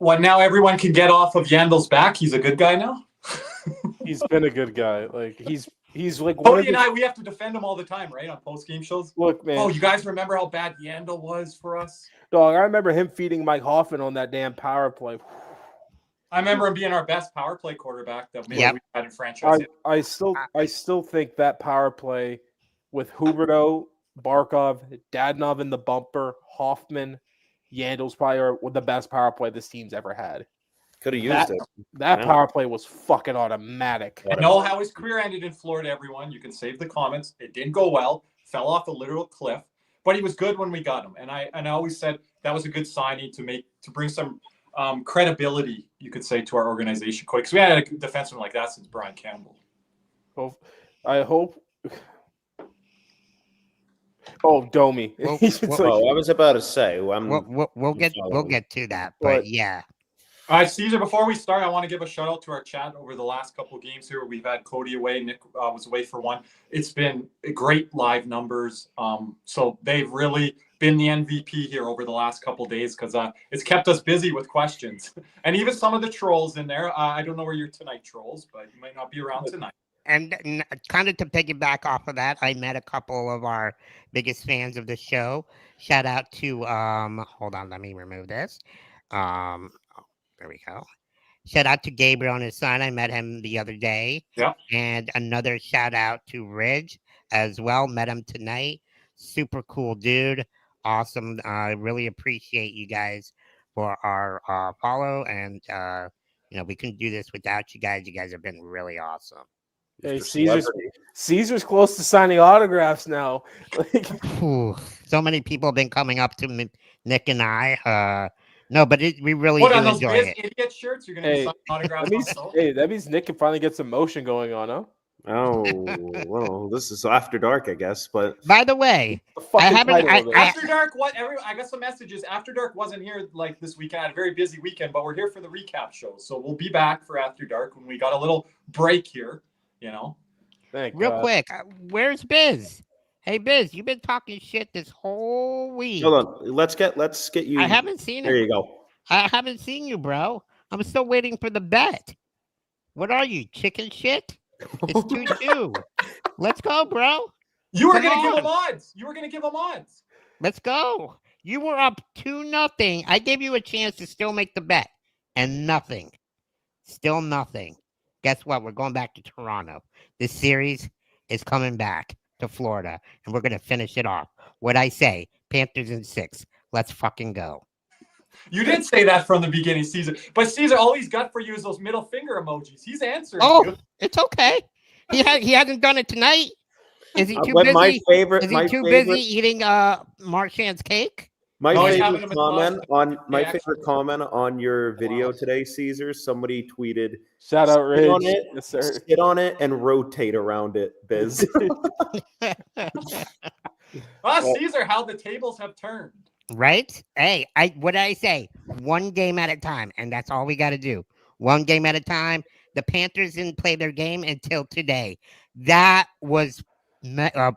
What, now everyone can get off of Yandle's back? He's a good guy now? He's been a good guy. Like he's like Cody and I, we have to defend him all the time, right? On post-game shows. Look, man. Oh, you guys remember how bad Yandle was for us? Dog, I remember him feeding Mike Hoffman on that damn power play. I remember him being our best power play quarterback that we had in franchise. I still think that power play with Huberto, Barkov, Dadonov in the bumper, Hoffman, Yandle's probably the best power play this team's ever had. Could have used it. That power play was fucking automatic. I know how his career ended in Florida, everyone. You can save the comments. It didn't go well. Fell off a literal cliff. But he was good when we got him. And I always said that was a good signing to bring some credibility, you could say, to our organization. Because we had a defenseman like that since Brian Campbell. Well, I hope. Oh, Domi. I was about to say. We'll get to that, but yeah. All right, Caesar, before we start, I want to give a shout out to our chat over the last couple of games here. We've had Cody away. Nick was away for one. It's been great live numbers. So they've really been the MVP here over the last couple of days because it's kept us busy with questions. And even some of the trolls in there. I don't know where you're tonight, trolls, but you might not be around tonight. And kind of to piggyback off of that, I met a couple of our biggest fans of the show. Shout out to, hold on, let me remove this. There we go. Shout out to Gabriel and his son. I met him the other day. Yeah. And another shout out to Ridge as well. Met him tonight. Super cool dude. Awesome. I really appreciate you guys for our follow. And, we couldn't do this without you guys. You guys have been really awesome. Hey, Caesar's close to signing autographs now. So many people have been coming up to me, Nick and I. No, but we really do enjoy it. Idiot shirts, you're going to sign autographs. That means Nick can finally get some motion going on, huh? Oh, well, this is after dark, I guess. But by the way, After Dark. I got some messages. After Dark wasn't here like this weekend. I had a very busy weekend, but we're here for the recap show. So we'll be back for After Dark when we got a little break here. Real quick, where's Biz? Hey, Biz, you've been talking shit this whole week. Hold on, let's get you. I haven't seen it. There you go. I haven't seen you, bro. I'm still waiting for the bet. What are you, chicken shit? It's 2-2. Let's go, bro. You were going to give them odds. Let's go. You were up 2-0. I gave you a chance to still make the bet, and nothing. Still nothing. Guess what? We're going back to Toronto. This series is coming back to Florida, and we're going to finish it off. What'd I say? Panthers in 6. Let's fucking go. You did say that from the beginning, Caesar. But Caesar, all he's got for you is those middle finger emojis. He's answering you. It's okay. He hasn't done it tonight. Is he too busy? My favorite busy eating Marchment's cake? My favorite comment on your video today, Caesar, somebody tweeted, shout out Ridge. Sit on it and rotate around it, Biz. Caesar, how the tables have turned. Right? Hey, what did I say? One game at a time, and that's all we got to do. One game at a time. The Panthers didn't play their game until today. That was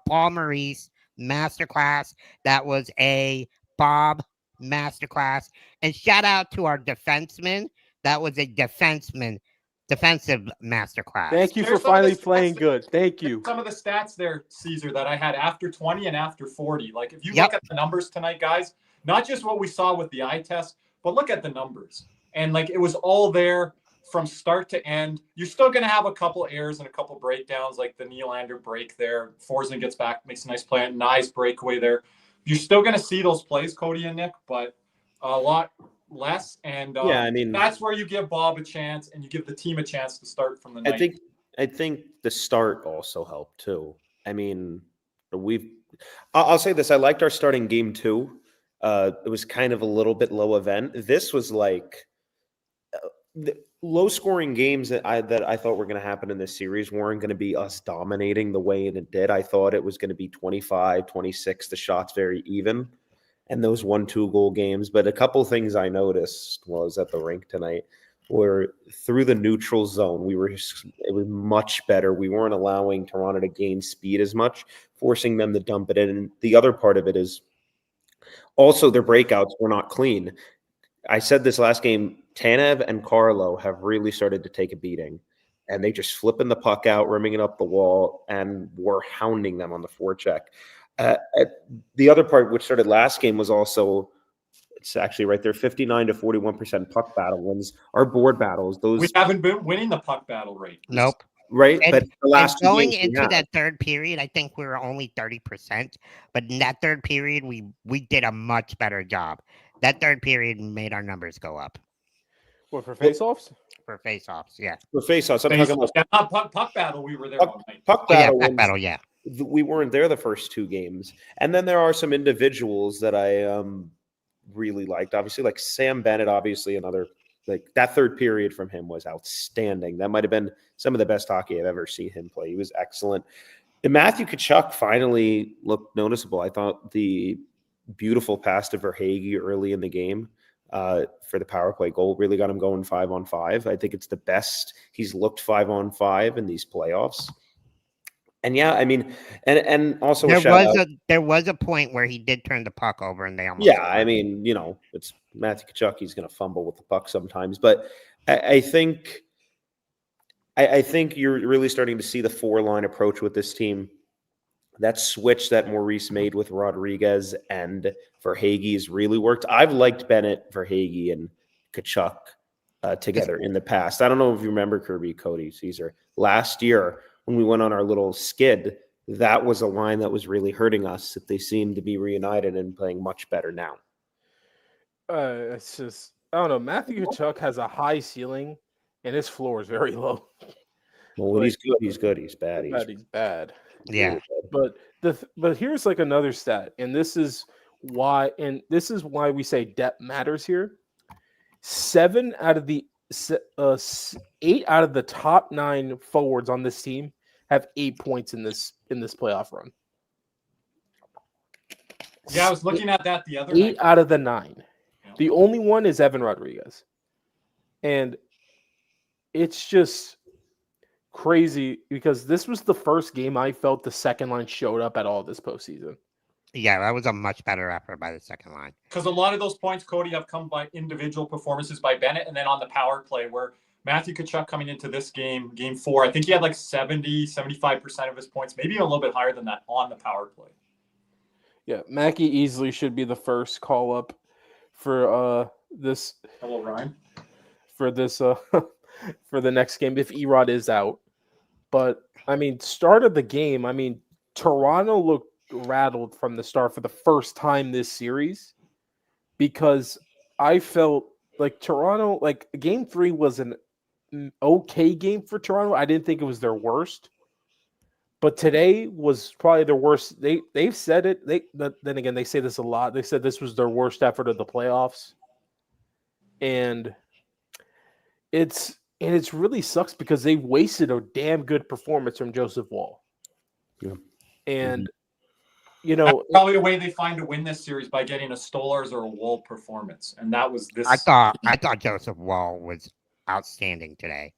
Paul Maurice masterclass. That was a Bob masterclass. And shout out to our defenseman. That was a defensive masterclass. Thank you for finally playing good. Thank you. Some of the stats there, Caesar, that I had after 20 and after 40. Like, if you look at the numbers tonight, guys, not just what we saw with the eye test, but look at the numbers. And, like, it was all there from start to end. You're still going to have a couple errors and a couple breakdowns, like the Nylander break there. Forsman gets back, makes a nice play, nice breakaway there. You're still going to see those plays, Cody and Nick, but a lot less. And that's where you give Bob a chance and you give the team a chance to start from the night. I think the start also helped too. I mean, I'll say this. I liked our starting game too. It was kind of a little bit low event. This was like low scoring games that I thought were going to happen in this series weren't going to be us dominating the way it did. I thought it was going to be 25, 26, the shots very even, and those 1-2 goal games. But a couple things I noticed was at the rink tonight were through the neutral zone. It was much better. We weren't allowing Toronto to gain speed as much, forcing them to dump it in. And the other part of it is also their breakouts were not clean. I said this last game, Tanev and Carlo have really started to take a beating, and they just flipping the puck out, rimming it up the wall, and we're hounding them on the forecheck. The other part, which started last game, was also, it's actually right there, 59 to 41% puck battle wins. Our board battles, those We haven't been winning the puck battle rate. Nope. right, And, but the last two going games we into have. that third period, I think we were only 30%. But in that third period, we did a much better job. That third period made our numbers go up What, for face-offs? for face-offs. Yeah. For face-offs, I'm talking about Not puck battle. We were there all night. puck Oh, yeah, battle. back wins. battle. Yeah. We weren't there the first two games, and then there are some individuals that I really liked. Obviously, like Sam Bennett. Obviously, another, like, that third period from him was outstanding. That might have been some of the best hockey I've ever seen him play. He was excellent. And Matthew Tkachuk finally looked noticeable. I thought the beautiful pass to Verhaeghe early in the game for the power play goal really got him going 5-on-5. I think it's the best he's looked 5-on-5 in these playoffs. And yeah, I mean, and also there was a point where he did turn the puck over, and they almost. Yeah, I mean, it's Matthew Tkachuk. He's going to fumble with the puck sometimes, but I think you're really starting to see the 4-line approach with this team. That switch that Maurice made with Rodriguez and Verhaeghe has really worked. I've liked Bennett, Verhaeghe, and Tkachuk together in the past. I don't know if you remember, Kirby, Cody, Caesar. Last year, when we went on our little skid, that was a line that was really hurting us. They seem to be reunited and playing much better now. It's just, I don't know. Matthew Tkachuk has a high ceiling, and his floor is very low. Well, when he's good, he's good. He's bad. He's bad. Yeah. Really bad. But here's like another stat, and this is why we say depth matters here. 8 out of the top 9 forwards on this team have 8 points in this playoff run. Yeah, I was looking at that the other 8 night. out of the 9. Yeah. The only one is Evan Rodriguez. And it's just crazy because this was the first game I felt the second line showed up at all this postseason. Yeah, that was a much better effort by the second line. Because a lot of those points, Cody, have come by individual performances by Bennett, and then on the power play where Matthew Tkachuk coming into this game 4, I think he had like 75% of his points, maybe even a little bit higher than that on the power play. Yeah, Mackey easily should be the first call up for this. Hello, Ryan. For this for the next game if Erod is out. But I mean, start of the game, I mean, Toronto looked rattled from the start for the first time this series because I felt like Toronto, like game 3 was an okay game for Toronto. I didn't think it was their worst. But today was probably their worst. They've said it. Then again, they say this a lot. They said this was their worst effort of the playoffs. And it's really sucks because they wasted a damn good performance from Joseph Wall. Yeah. And that's probably the way they find to win this series by getting a Stolarz or a Wall performance. And that was this. I thought Joseph Wall was outstanding today.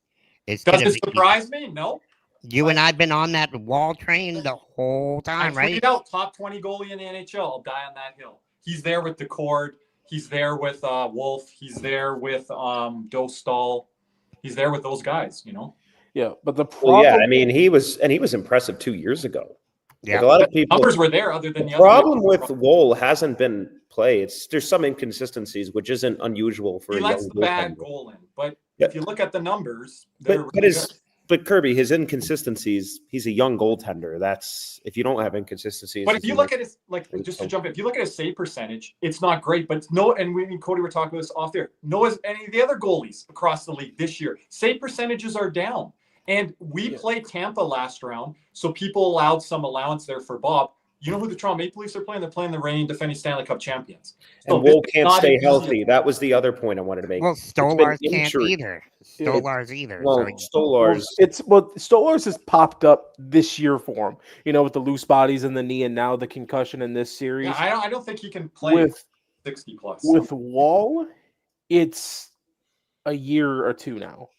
Does it surprise me? No. You and I've been on that Wall train the whole time, right? I tweeted out top 20 goalie in the NHL. I'll die on that hill. He's there with Decord. He's there with Wolf. He's there with Dostal. He's there with those guys, Yeah, but the problem... Well, yeah, I mean, he was impressive 2 years ago. Yeah, like a lot of people. Numbers were there, other than the problem with Woll hasn't been play. There's some inconsistencies, which isn't unusual for. He lets the bad goal in, but if you look at the numbers, but Kirby, his inconsistencies. He's a young goaltender. That's if you don't have inconsistencies. But if you look at his just to jump in, if you look at his save percentage, it's not great. But it's no, and we and Cody were talking about this off there. No, as any of the other goalies across the league this year, save percentages are down. And we played Tampa last round, so people allowed some allowance there for Bob. You know who the Toronto Maple Leafs are playing? They're playing the reigning defending Stanley Cup champions. So and Woll can't stay healthy. That was the other point I wanted to make. Well, Stolarz can't either. Stolarz either. Well, Stolarz. Stolarz has popped up this year for him. With the loose bodies in the knee and now the concussion in this series. Yeah, I don't think he can play with 60 plus. With Wall, it's a year or two now.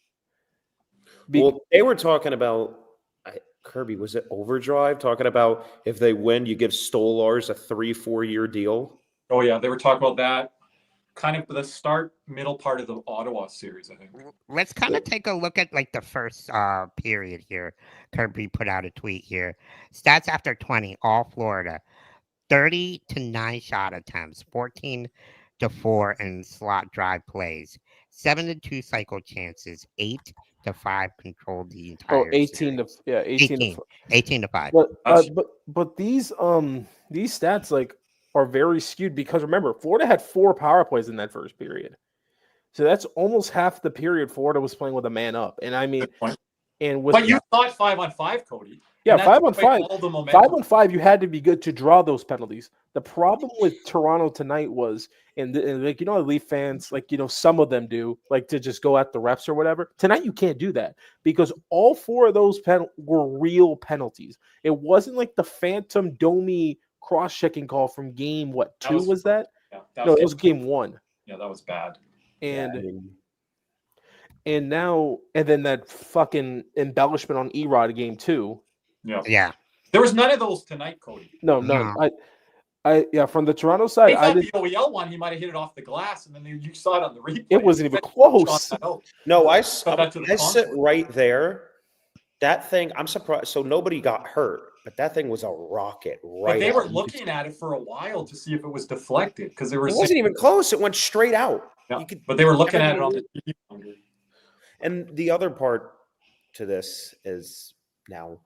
Well, they were talking about Kirby. Was it Overdrive talking about if they win, you give Stolarz a 3-4 year deal? Oh yeah, they were talking about that. kind of the middle part of the Ottawa series, I think. Let's kind of take a look at like the first period here. Kirby put out a tweet here. Stats after 20, all Florida. 30 to 9 shot attempts, 14 to 4 in slot drive plays, 7 to 2 cycle chances, 8 to 5 controlled the entire 18 to series. 18 to 5. But these stats like are very skewed because remember, Florida had 4 power plays in that first period. So that's almost half the period Florida was playing with a man up. And I mean, but you thought 5-on-5, Cody. Yeah, 5-on-5. 5-on-5, you had to be good to draw those penalties. The problem with Toronto tonight was, and like Leaf fans, like some of them do, like to just go at the refs or whatever. Tonight you can't do that because all 4 of those were real penalties. It wasn't like the phantom Domi cross-checking call from game 2 was that? Yeah, it was game 1. Yeah, that was bad. And then that fucking embellishment on Erod game 2. Yeah. There was none of those tonight, Cody. No, none. I from the Toronto side, the OEL one, he might have hit it off the glass, and then you saw it on the replay. It wasn't even close. No, I sit right there. That thing, I'm surprised. So nobody got hurt, but that thing was a rocket. Right. But they were looking at it for a while to see if it was deflected because it wasn't even close. It went straight out. Yeah, but they were looking at it on the TV. And the other part to this is now,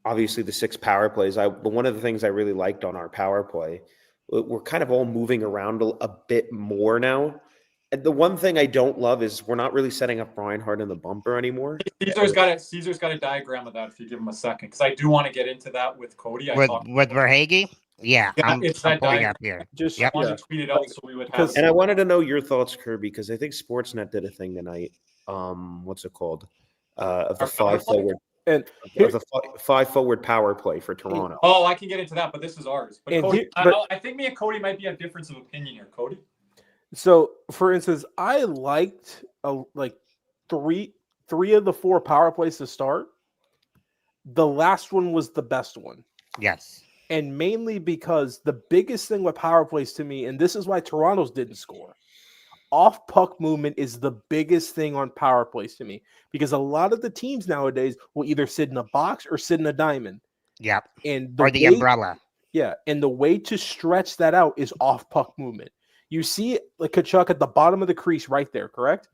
obviously, the 6 power plays. But one of the things I really liked on our power play, we're kind of all moving around a bit more now. And the one thing I don't love is we're not really setting up Reinhart in the bumper anymore. Caesar's got a diagram of that if you give him a second, because I do want to get into that with Cody. With Verhaeghe? Yeah, it's that diagram up here. I wanted to tweet it out so we would have. And I wanted to know your thoughts, Kirby, because I think Sportsnet did a thing tonight. What's it called? Of the 5 forward. And it was a 5 forward power play for Toronto. Oh, I can get into that, but this is ours. But Cody, I think me and Cody might be a difference of opinion here, Cody. So, for instance, I liked like three of the 4 power plays to start. The last one was the best one. Yes. And mainly because the biggest thing with power plays to me, and this is why Toronto's didn't score, off puck movement is the biggest thing on power plays to me, because a lot of the teams nowadays will either sit in a box or sit in a diamond. Yep. And the umbrella. Yeah. And the way to stretch that out is off puck movement. You see like Tkachuk at the bottom of the crease right there, correct?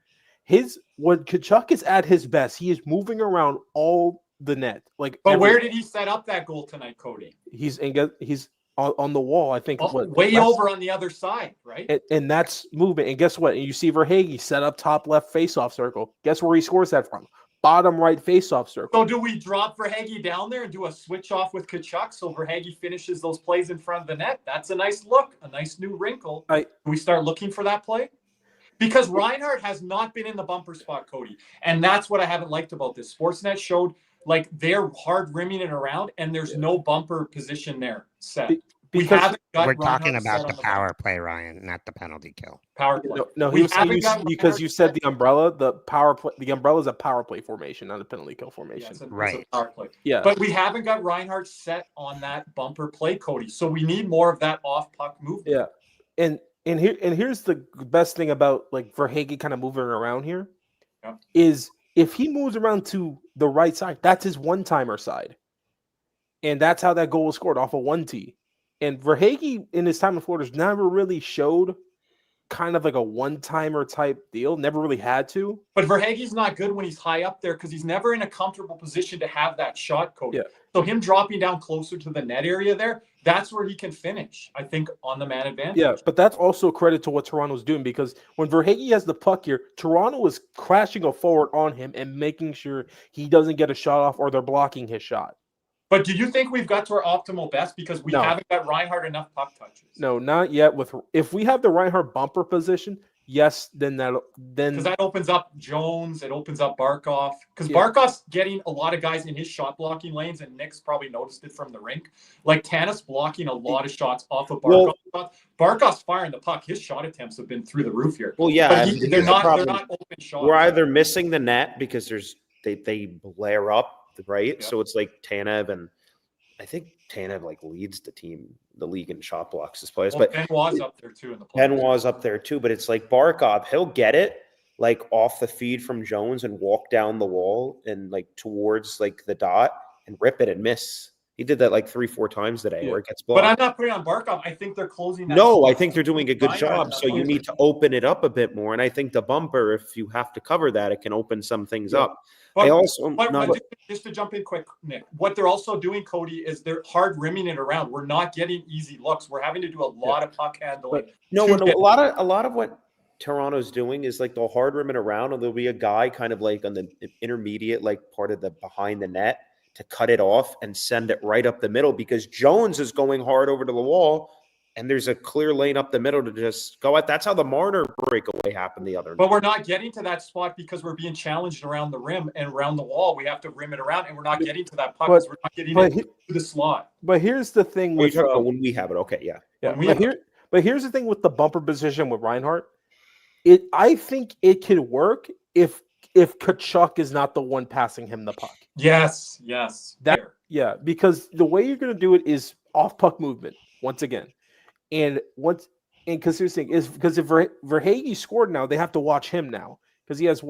When Tkachuk is at his best, he is moving around all the net. But where did he set up that goal tonight, Cody? He's on the wall, I think. Way over on the other side, right? And that's movement. And guess what? And you see Verhaeghe set up top left faceoff circle. Guess where he scores that from? Bottom right faceoff circle. So do we drop Verhaeghe down there and do a switch off with Tkachuk so Verhaeghe finishes those plays in front of the net? That's a nice look, a nice new wrinkle. Can we start looking for that play? Because Reinhart has not been in the bumper spot, Cody. And that's what I haven't liked about this. Sportsnet showed like they're hard rimming it around and there's no bumper position there set. We're talking about the power play, Ryan, not the penalty kill. Power play. No, because you said the umbrella, the power play. The umbrella is a power play formation, not a penalty kill formation. Yeah, right. It's a power play. Yeah. But we haven't got Reinhart set on that bumper play, Cody. So we need more of that off puck movement. Yeah. And here's the best thing about like Verhaeghe kind of moving around here is if he moves around to the right side, that's his one-timer side. And that's how that goal was scored, off a 1T. And Verhaeghe in his time in Florida never really showed kind of like a one-timer type deal. Never really had to. But Verhaeghe's not good when he's high up there because he's never in a comfortable position to have that shot, Cody. Yeah. So him dropping down closer to the net area there, that's where he can finish, I think, on the man advantage. Yeah, but that's also credit to what Toronto's doing, because when Verhaeghe has the puck here, Toronto is crashing a forward on him and making sure he doesn't get a shot off or they're blocking his shot. But do you think we've got to our optimal best because we haven't got Reinhart enough puck touches? No, not yet. If we have the Reinhart bumper position, yes, then because that opens up Jones, it opens up Barkov. Because Barkov's getting a lot of guys in his shot blocking lanes, and Nick's probably noticed it from the rink. Like Tanis blocking a lot of shots off of Barkov. Barkov's firing the puck. His shot attempts have been through the roof here. Well, yeah, but they're not open shots. We're either missing the net because they blare up. Right, so it's like Tanev I think Tanev like leads the league in shot blocks as players. Well, But Benoit's up there too in the playoffs. Benoit's up there too. But it's like Barkov, he'll get it like off the feed from Jones and walk down the wall and like towards like the dot and rip it and miss. He did that like 3-4 times today, where it gets blocked. But I'm not putting on Barkov. I think they're closing that. No, I think they're doing a good Reinhart job. So you need to open it up a bit more. And I think the bumper, if you have to cover that, it can open some things up. But, I also just to jump in quick, Nick, what they're also doing, Cody, is they're hard rimming it around. We're not getting easy looks. We're having to do a lot of puck handling. No, a lot of what Toronto's doing is like they'll hard rim it around, and there'll be a guy kind of like on the intermediate, like part of the behind the net, to cut it off and send it right up the middle, because Jones is going hard over to the wall and there's a clear lane up the middle to just go at. That's how the Marner breakaway happened the other night. But we're not getting to that spot because we're being challenged around the rim and around the wall. We have to rim it around, and we're not getting to that puck because we're not getting it to the slot. But here's the thing with when we have it. Okay, yeah. But here's the thing with the bumper position with Reinhart. I think it could work if Tkachuk is not the one passing him the puck. Yes. Because the way you're going to do it is off puck movement once again, because here's the thing is, because if Verhaeghe scored now, they have to watch him now because he has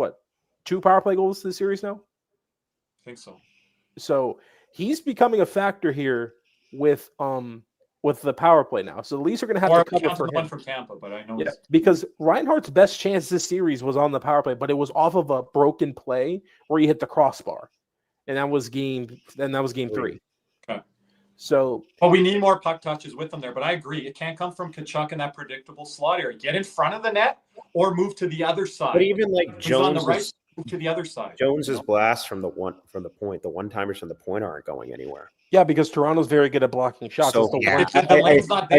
2 power play goals this series now. I think so. So he's becoming a factor here with the power play now. So the Leafs are going to have to cover for him. One from Tampa, but I know because Reinhardt's best chance this series was on the power play, but it was off of a broken play where he hit the crossbar, and that was game 3. Okay. So, but we need more puck touches with them there. But I agree, it can't come from Tkachuk in that predictable slot area. Get in front of the net or move to the other side. But even like Jones on the right, to the other side. Jones's blast from the one-timers from the point aren't going anywhere. Yeah, because Toronto's very good at blocking shots. So, I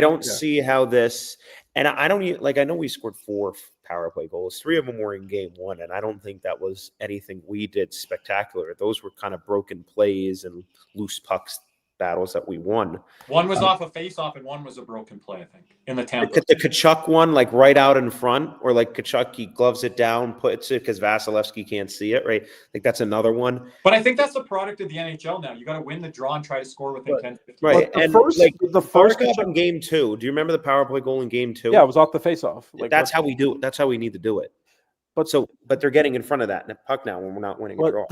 don't see how this, and I don't like. I know we scored 4 power play goals. 3 of them were in game 1, and I don't think that was anything we did spectacular. Those were kind of broken plays and loose pucks battles that we won. One was off a face-off, and one was a broken play, I think, in the Tampa. The Tkachuk one, like right out in front, or like Tkachuk, he gloves it down, puts it because Vasilevsky can't see it, right? Like that's another one. But I think that's the product of the NHL now. You got to win the draw and try to score within 10 15. Right. And the first in game 2, do you remember the power play goal in game 2? Yeah, it was off the face-off. That's how we do it. That's how we need to do it. But they're getting in front of that puck now when we're not winning a draw.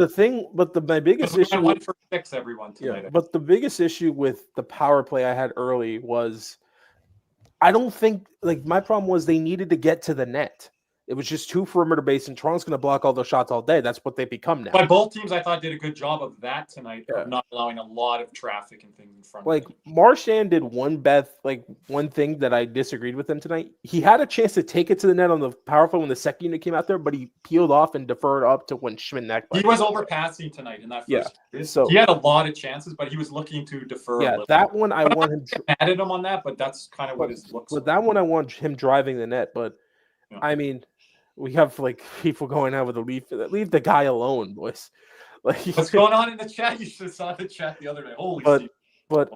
My biggest issue. 1 for 6 everyone tonight. Yeah, but the biggest issue with the power play I had early was, I don't think my problem was they needed to get to the net. It was just 2 perimeter base, and Toronto's going to block all those shots all day. That's what they become now. But both teams, I thought, did a good job of that tonight, of not allowing a lot of traffic and things in front. Marchment did one thing that I disagreed with him tonight. He had a chance to take it to the net on the power play when the second unit came out there, but he peeled off and deferred up to when Schmidt. He was overpassing tonight in that first. So he had a lot of chances, but he was looking to defer. Yeah, that one I want him. Mad at him on that, but that's kind of what his looks. But that one I want him driving the net. But I mean, we have people going out with the Leaf. Leave the guy alone, boys. What's going on in the chat? You should have saw the chat the other day. Holy shit. But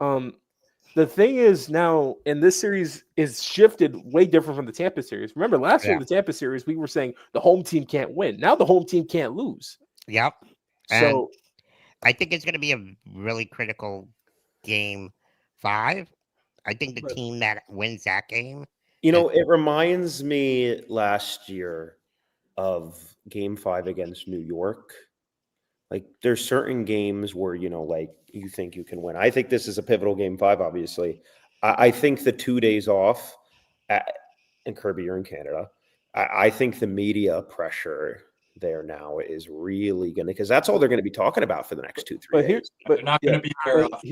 the thing is now, in this series is shifted way different from the Tampa series. Remember last year in the Tampa series, we were saying the home team can't win. Now the home team can't lose. Yep. So I think it's going to be a really critical game 5. I think the team that wins that game. It reminds me last year of game 5 against New York. There's certain games where, you think you can win. I think this is a pivotal game 5, obviously. I think the 2 days off, and Kirby, you're in Canada. I think the media pressure there now is really going to, because that's all they're going to be talking about for the next 2-3 days. They're not going to be fair off.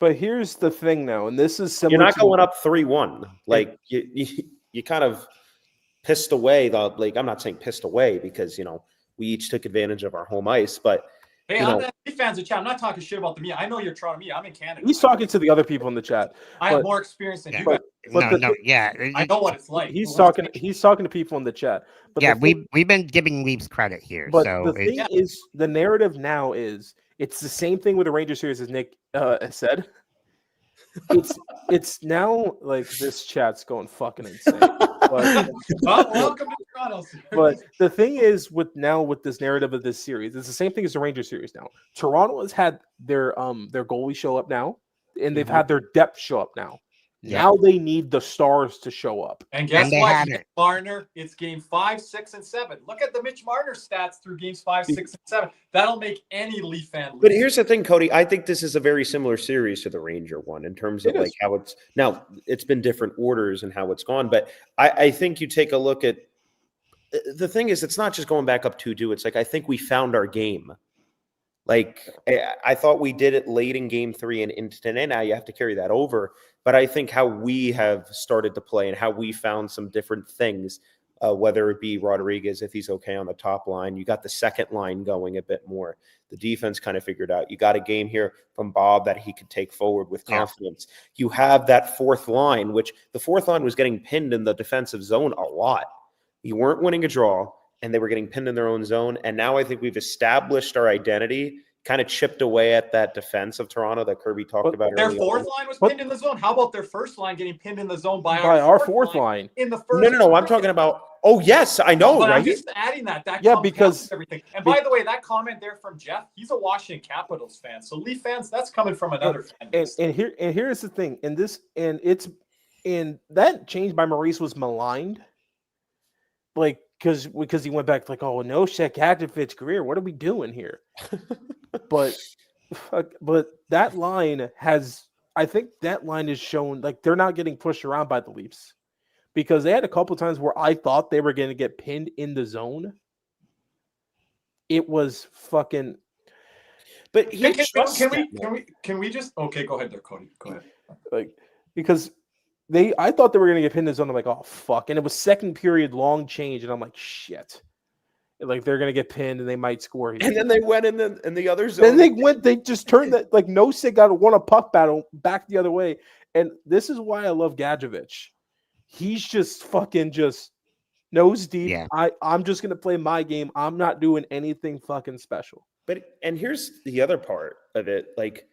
But here's the thing now, and this is similar. You're not going up 3-1. You kind of pissed away. I'm not saying pissed away because, we each took advantage of our home ice. But, hey, I'm fans of chat. I'm not talking shit about the media. I know you're trying to me. I'm in Canada. He's talking to the other people in the chat. I have more experience than you guys. I know what it's like. He's talking to people in the chat. But we've been giving Leafs credit here. But the thing is, the narrative now is it's the same thing with the Ranger series as Nick said. It's now this chat's going fucking insane. But, welcome to Toronto. but the thing is, with this narrative of this series, it's the same thing as the Rangers series now. Toronto has had their goalie show up now, and they've had their depth show up now. Yeah. Now they need the stars to show up. And guess they what? haven't. Mitch Marner, it's game 5, 6, and 7. Look at the Mitch Marner stats through games 5, 6, and 7. That'll make any Leaf fan lose. But here's the thing, Cody. I think this is a very similar series to the Ranger one in terms of how it's now. It's been different orders and how it's gone, but I think you take a look at the thing is it's not just going back up 2-2. It's like I think we found our game. Like I thought we did it late in game 3 and into today. Now you have to carry that over. But I think how we have started to play and how we found some different things, whether it be Rodriguez, if he's okay on the top line, you got the second line going a bit more. The defense kind of figured out. You got a game here from Bob that he could take forward with confidence. You have that fourth line, which the fourth line was getting pinned in the defensive zone a lot. You weren't winning a draw, and they were getting pinned in their own zone. And now I think we've established our identity, kind of chipped away at that defense of Toronto that Kirby talked about their earlier. fourth line was pinned in the zone. How about their first line getting pinned in the zone by our fourth line in the first? No. I'm talking about. Oh yes, I know, but right? I'm just adding that. Because everything. And by the way, that comment there from Jeff, he's a Washington Capitals fan. So Leaf fans, that's coming from another fan base. And here's the thing. And that change by Maurice was maligned. Like because he went back like, oh no, Shekatovic's career. What are we doing here? But that line has, I think that line is shown like they're not getting pushed around by the Leafs because they had a couple times where I thought they were going to get pinned in the zone. It was fucking. But can we just okay? Go ahead there, Cody. Go ahead. Like because. I thought they were going to get pinned in the zone. I'm like, oh, fuck. And it was second period, long change. And I'm like, shit. Like, they're going to get pinned and they might score here. And then they went in the other zone. Then they just turned that. Like, Nosek won a puck battle back the other way. And this is why I love Gadjevich. He's just fucking just nose deep. Yeah. I'm just going to play my game. I'm not doing anything fucking special. And here's the other part of it. Like,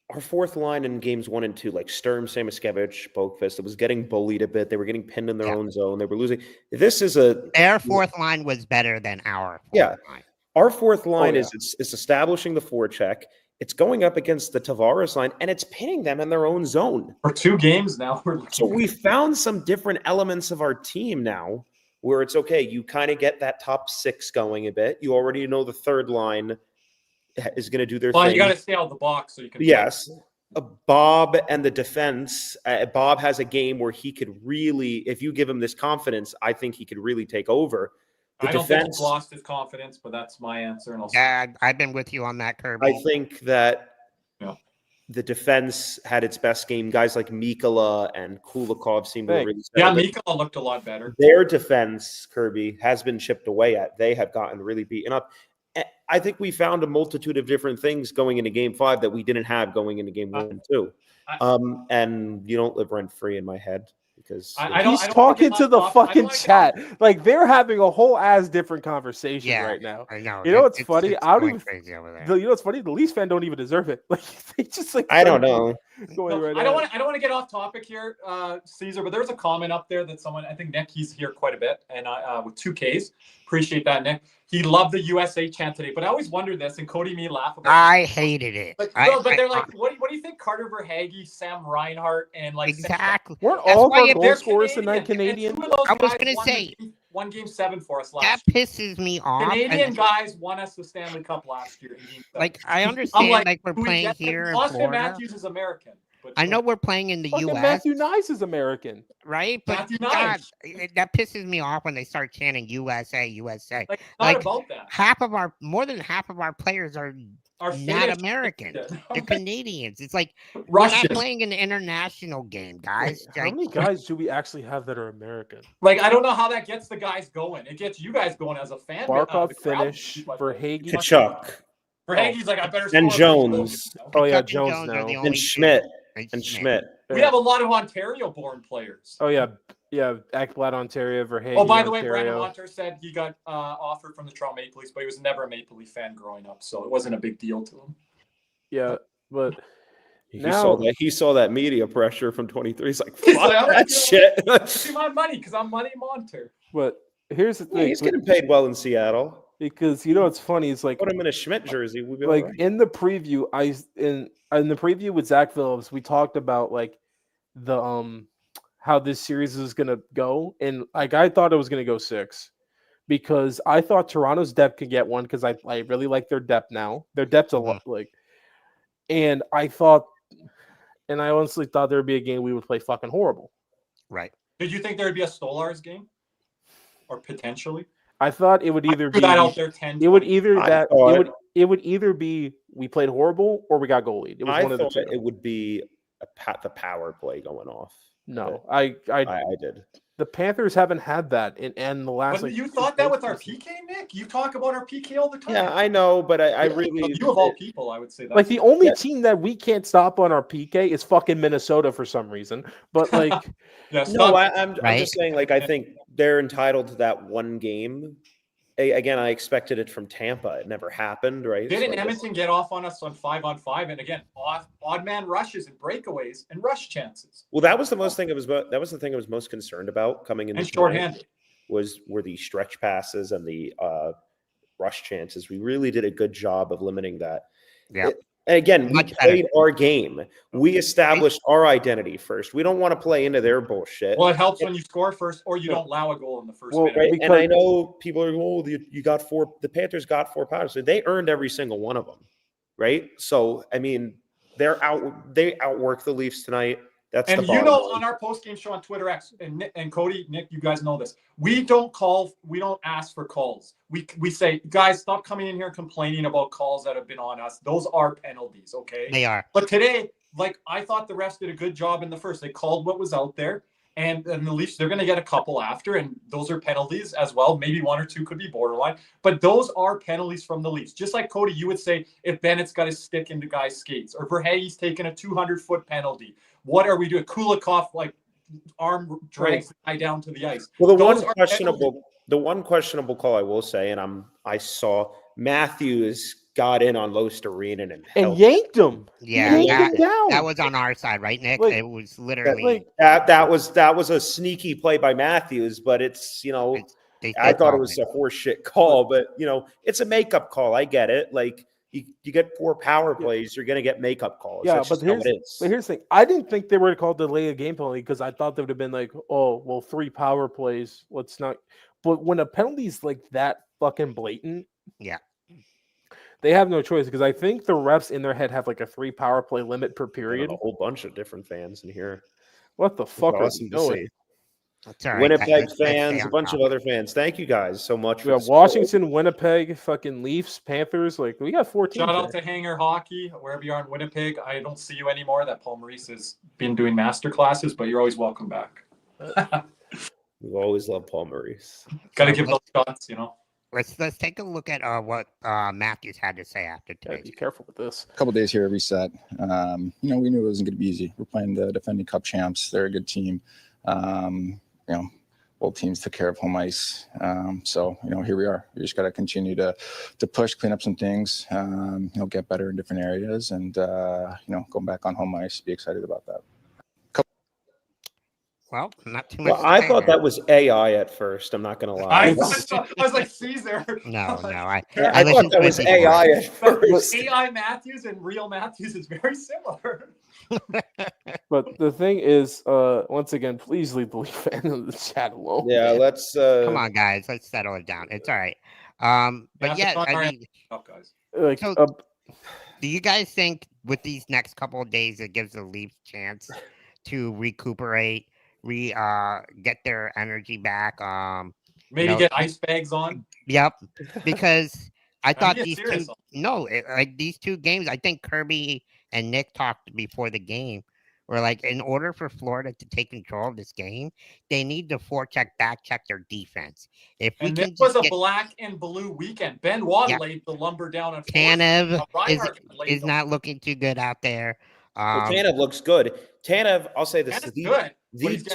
our fourth line in games 1 and 2, like Sturm, Samoskevich, Boakfist, it was getting bullied a bit. They were getting pinned in their own zone. They were losing. Their fourth line was better than our fourth line. Our fourth line is establishing the forecheck. It's going up against the Tavares line, and it's pinning them in their own zone. For 2 games now. So we found some different elements of our team now where it's okay. You kind of get that top 6 going a bit. You already know the third line is going to do their thing. Well, you got to stay out of the box so you can. Yes. Bob and the defense. Bob has a game where he could really, if you give him this confidence, I think he could really take over. I don't think he's lost his confidence, but that's my answer. And I've been with you on that, Kirby. I think that the defense had its best game. Guys like Mikkola and Kulikov seemed to really settle. Yeah, Mikkola looked a lot better. Their defense, Kirby, has been chipped away at. They have gotten really beaten up. I think we found a multitude of different things going into game 5 that we didn't have going into game 1 and 2. And you don't live rent free in my head because he's talking to the fucking chat. Like they're having a whole ass different conversation right now. I know. You know what's funny? I don't even crazy over there. You know what's funny? The Leafs fan don't even deserve it. Like they just like I don't know. I don't want to get off topic here, Caesar. But there's a comment up there that someone, I think Nick, he's here quite a bit, and with 2 Ks. Appreciate that, Nick. He loved the USA chant today, but I always wondered this, and Cody and me laugh about it. I hated it. But they're like, what do you think Carter Verhaeghe, Sam Reinhart, and like exactly? Weren't all of our goal scorers tonight Canadian? I was going to say won game 7 for us last year. That pisses me off. Canadian guys won us the Stanley Cup last year. Like I understand, like we're playing here in Austin Florida. Matthews is American. I know we're playing in the U.S. Matthew Nice is American, right? But God, that pisses me off when they start chanting USA, USA. Like about that. More than half of our players are not American. They're Canadians. It's like Russian. We're not playing an international game, guys. How many guys do we actually have that are American? Like I don't know how that gets the guys going. It gets you guys going as a fan. Barkov finish for Hagee. Kachuk. Verhaeghe's like I better. And Jones. Oh yeah, Jones now. And Schmidt. And Schmidt. We have a lot of Ontario-born players. Oh yeah, Ekblad, Ontario, Verhaeghe. Oh, by the way, Ontario. Brandon Hunter said he got offered from the Toronto Maple Leafs, but he was never a Maple Leaf fan growing up, so it wasn't a big deal to him. Yeah, but He saw that media pressure from 23. He's like, He's fuck like, that shit. See my money because I'm Money Monter. But here's the thing. He's getting paid well in Seattle. Because it's funny. It's like Put him in a Schmidt jersey. We'd be like all right. in the preview, in the preview with Zach Phillips, we talked about like the how this series is gonna go, and like I thought it was gonna go 6 because I thought Toronto's depth could get one because I really like their depth now. Their depth's a lot and I honestly thought there would be a game we would play fucking horrible. Right. Did you think there would be a Stolars game, or potentially? I thought it would either be that out there 10. It would either be we played horrible or we got goalied. It was one of the two. It would be the power play going off. No, I did. The Panthers haven't had that in the last. But you thought that with our PK, Nick? You talk about our PK all the time. Yeah, I know, but I really. You of all people, I would say that. Like the only team that we can't stop on our PK is fucking Minnesota for some reason. But like, I'm just saying. Like, I think they're entitled to that one game. Again, I expected it from Tampa. It never happened, right? Didn't Edmonton get off on us on 5-on-5? And again, odd man rushes and breakaways and rush chances. Well, that was the thing I was most concerned about coming in. And shorthanded were the stretch passes and the rush chances. We really did a good job of limiting that. Yeah. And again, we played our game. We established our identity first. We don't want to play into their bullshit. Well, it helps when you score first or you don't allow a goal in the first minute. Right? And I know people are going, you got 4. The Panthers got 4 power. So they earned every single one of them, right? So, I mean, they outworked the Leafs tonight. That's and on our post-game show on Twitter X, and Cody, Nick, you guys know this. We don't ask for calls. We say, guys, stop coming in here complaining about calls that have been on us. Those are penalties, okay? They are. But today, like, I thought the refs did a good job in the first. They called what was out there, and the Leafs, they're going to get a couple after, and those are penalties as well. Maybe 1 or 2 could be borderline, but those are penalties from the Leafs. Just like Cody, you would say if Bennett's got his stick into guys' skates, or Verhey's taken a 200-foot penalty. What are we doing? Kulikov, like, arm drags the guy down to the ice. Well, the one questionable call I will say, and I saw Matthews got in on Losterinen and yanked him. Yeah, that was on our side, right, Nick? Like, it was literally that was a sneaky play by Matthews, but it's I thought it was a horseshit call, but it's a makeup call. I get it. Like, you get 4 power plays, you're going to get makeup calls. Yeah, That's but here's the thing. I didn't think they were called delay a game penalty because I thought they would have been like, oh, well, 3 power plays. Let's not. But when a penalty is like that fucking blatant, they have no choice because I think the refs in their head have like a 3 power play limit per period. A whole bunch of different fans in here. What the fuck are you doing? Right. Winnipeg fans, a bunch of other fans. Thank you guys so much. We got Washington, Winnipeg, fucking Leafs, Panthers. Like, we got 14. Shout out to Hanger Hockey, wherever you are in Winnipeg. I don't see you anymore. That Paul Maurice has been doing master classes, but you're always welcome back. We've always loved Paul Maurice. Got to give those shots, Let's take a look at what Matthews had to say after today. Be careful with this. A couple days here, reset. We knew it wasn't going to be easy. We're playing the defending Cup champs. They're a good team. Both teams took care of home ice. So here we are. We just got to continue to push, clean up some things, get better in different areas, and going back on home ice, be excited about that. Well, not too much. Well, I thought that was AI at first. I'm not going to lie. I was like, Caesar. No. I thought that was AI at first. AI Matthews and real Matthews is very similar. But the thing is, once again, please leave the Leaf fan in the chat alone. Yeah, let's. Come on, guys. Let's settle it down. It's all right. But yeah, I mean, guys. Like, so, do you guys think with these next couple of days it gives the Leafs chance to recuperate? Get their energy back. Maybe get ice bags on. Yep, because I thought these these 2 games. I think Kirby and Nick talked before the game. Were like, in order for Florida to take control of this game, they need to forecheck, backcheck their defense. This was a black and blue weekend. Ben Watt laid the lumber down. On Tanev is not looking too good out there. Tanev looks good. Tanev, I'll say this: the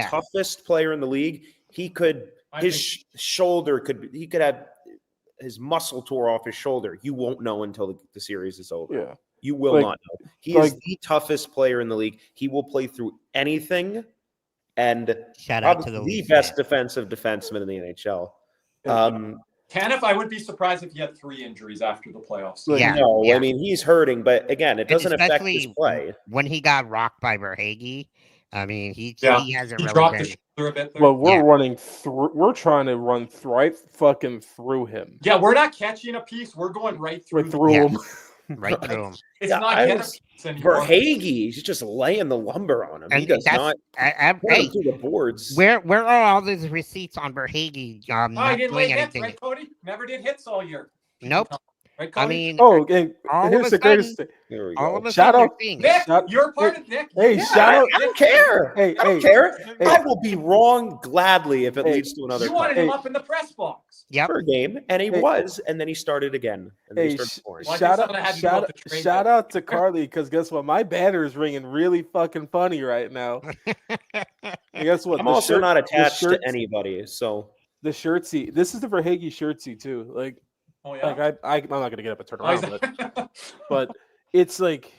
toughest player in the league. He could he could have his muscle tore off his shoulder. You won't know until the series is over. Yeah. You will Like- not know. He like- is the toughest player in the league. He will play through anything, and Shout out to probably the the Leafs best fans. defensive defenseman in the NHL. Tanev, I wouldn't be surprised if he had 3 injuries after the playoffs. Like, Yeah. No, yeah. I mean he's hurting, but again, it doesn't affect his especially play. when he got rocked by Verhage. I mean, he hasn't He really dropped been. the shoulder a bit there. Well, we're Yeah. running through. We're trying to run right fucking through him. Yeah, we're not catching a piece. We're going right We're through. through Yeah. him. Right through him. It's Yeah, not I get a was- piece anymore. Verhage, he's just laying the lumber on him. He And does that's not put hey, him to the boards. where are all those receipts on Verhage? Oh, Not he didn't lay doing hits, anything. right, Cody? Never did hits all year. Nope. Right, Cody? I mean, Oh, and all of here's a the greatest sudden- thing. Here we all go. of a Shout sudden, out- you're seeing it. Nick, Shout- you're part of Nick. Hey, Yeah, shout out- I don't care. Hey, I don't hey, care. hey. I will be wrong gladly if it Hey, leads to another You wanted cup him Hey. up in the press box. Yep. per game, and he Hey. was, and then he started again, and then he Hey, started scoring. Well, I think shout something had out, to do with shout, the trade shout deadline. out to Carly, because guess what? My banner is ringing really fucking funny right now. And guess what? I'm The also shirt- not the attached to shirts- anybody, so The shirtsy. This is the Verhage shirtsy too. Like, Oh, yeah. I'm not gonna get up and turn Oh, is around, that- but it's like,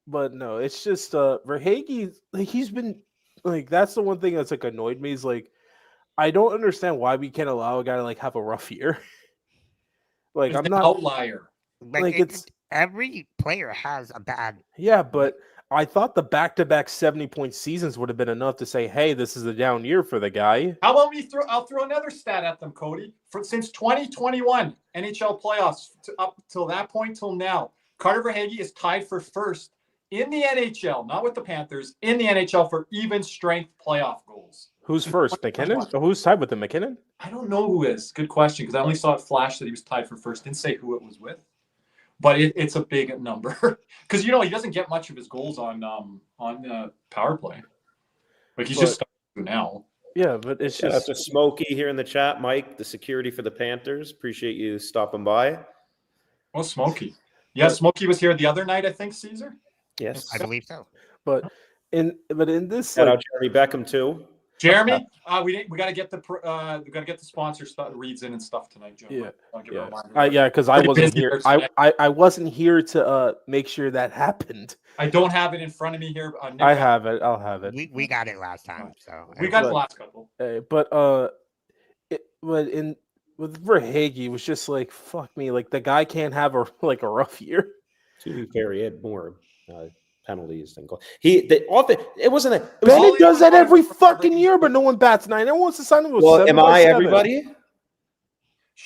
but no, it's just Verhage. Like, he's been like, that's the one thing that's like annoyed me is like, I don't understand why we can't allow a guy to like have a rough year. Like, He's I'm an not outlier. like it's every player has a bad. yeah, but I thought the back-to-back 70-point seasons would have been enough to say, hey, this is a down year for the guy. How about I'll throw another stat at them, Cody. Since 2021 NHL playoffs up till that point till now, Carter Verhage is tied for first in the NHL, not with the Panthers, in the NHL for even strength playoff goals. Who's first? McKinnon? Oh, who's tied with him? McKinnon? I don't know who is. Good question, because I only saw it flash that he was tied for first. Didn't say who it was with, but it's a big number because he doesn't get much of his goals on power play. Like he's just now. Yeah, but it's shout out just to Smokey here in the chat, Mike, the security for the Panthers. Appreciate you stopping by. Well, Smokey. Yeah, Smokey was here the other night, I think, Caesar. Yes, I believe so. but in this shout like, out Jeremy Beckham too. Jeremy, we got to get the sponsor stuff reads in and stuff tonight, Joe. Yeah. I'll give a reminder. yeah, because I Pretty wasn't busy here. here I wasn't here to make sure that happened. I don't have it in front of me here. Nick, I have it. I'll have it. We got it last time, so We got But- the last couple. But with Verhage, it was just like fuck me. Like the guy can't have a rough year. To be fair, he had more penalties than goals. It wasn't a. It was, Bennett does that every for fucking Verhage. year, but no one bats 9. Everyone wants to sign him with well, 7 am by I 7. everybody?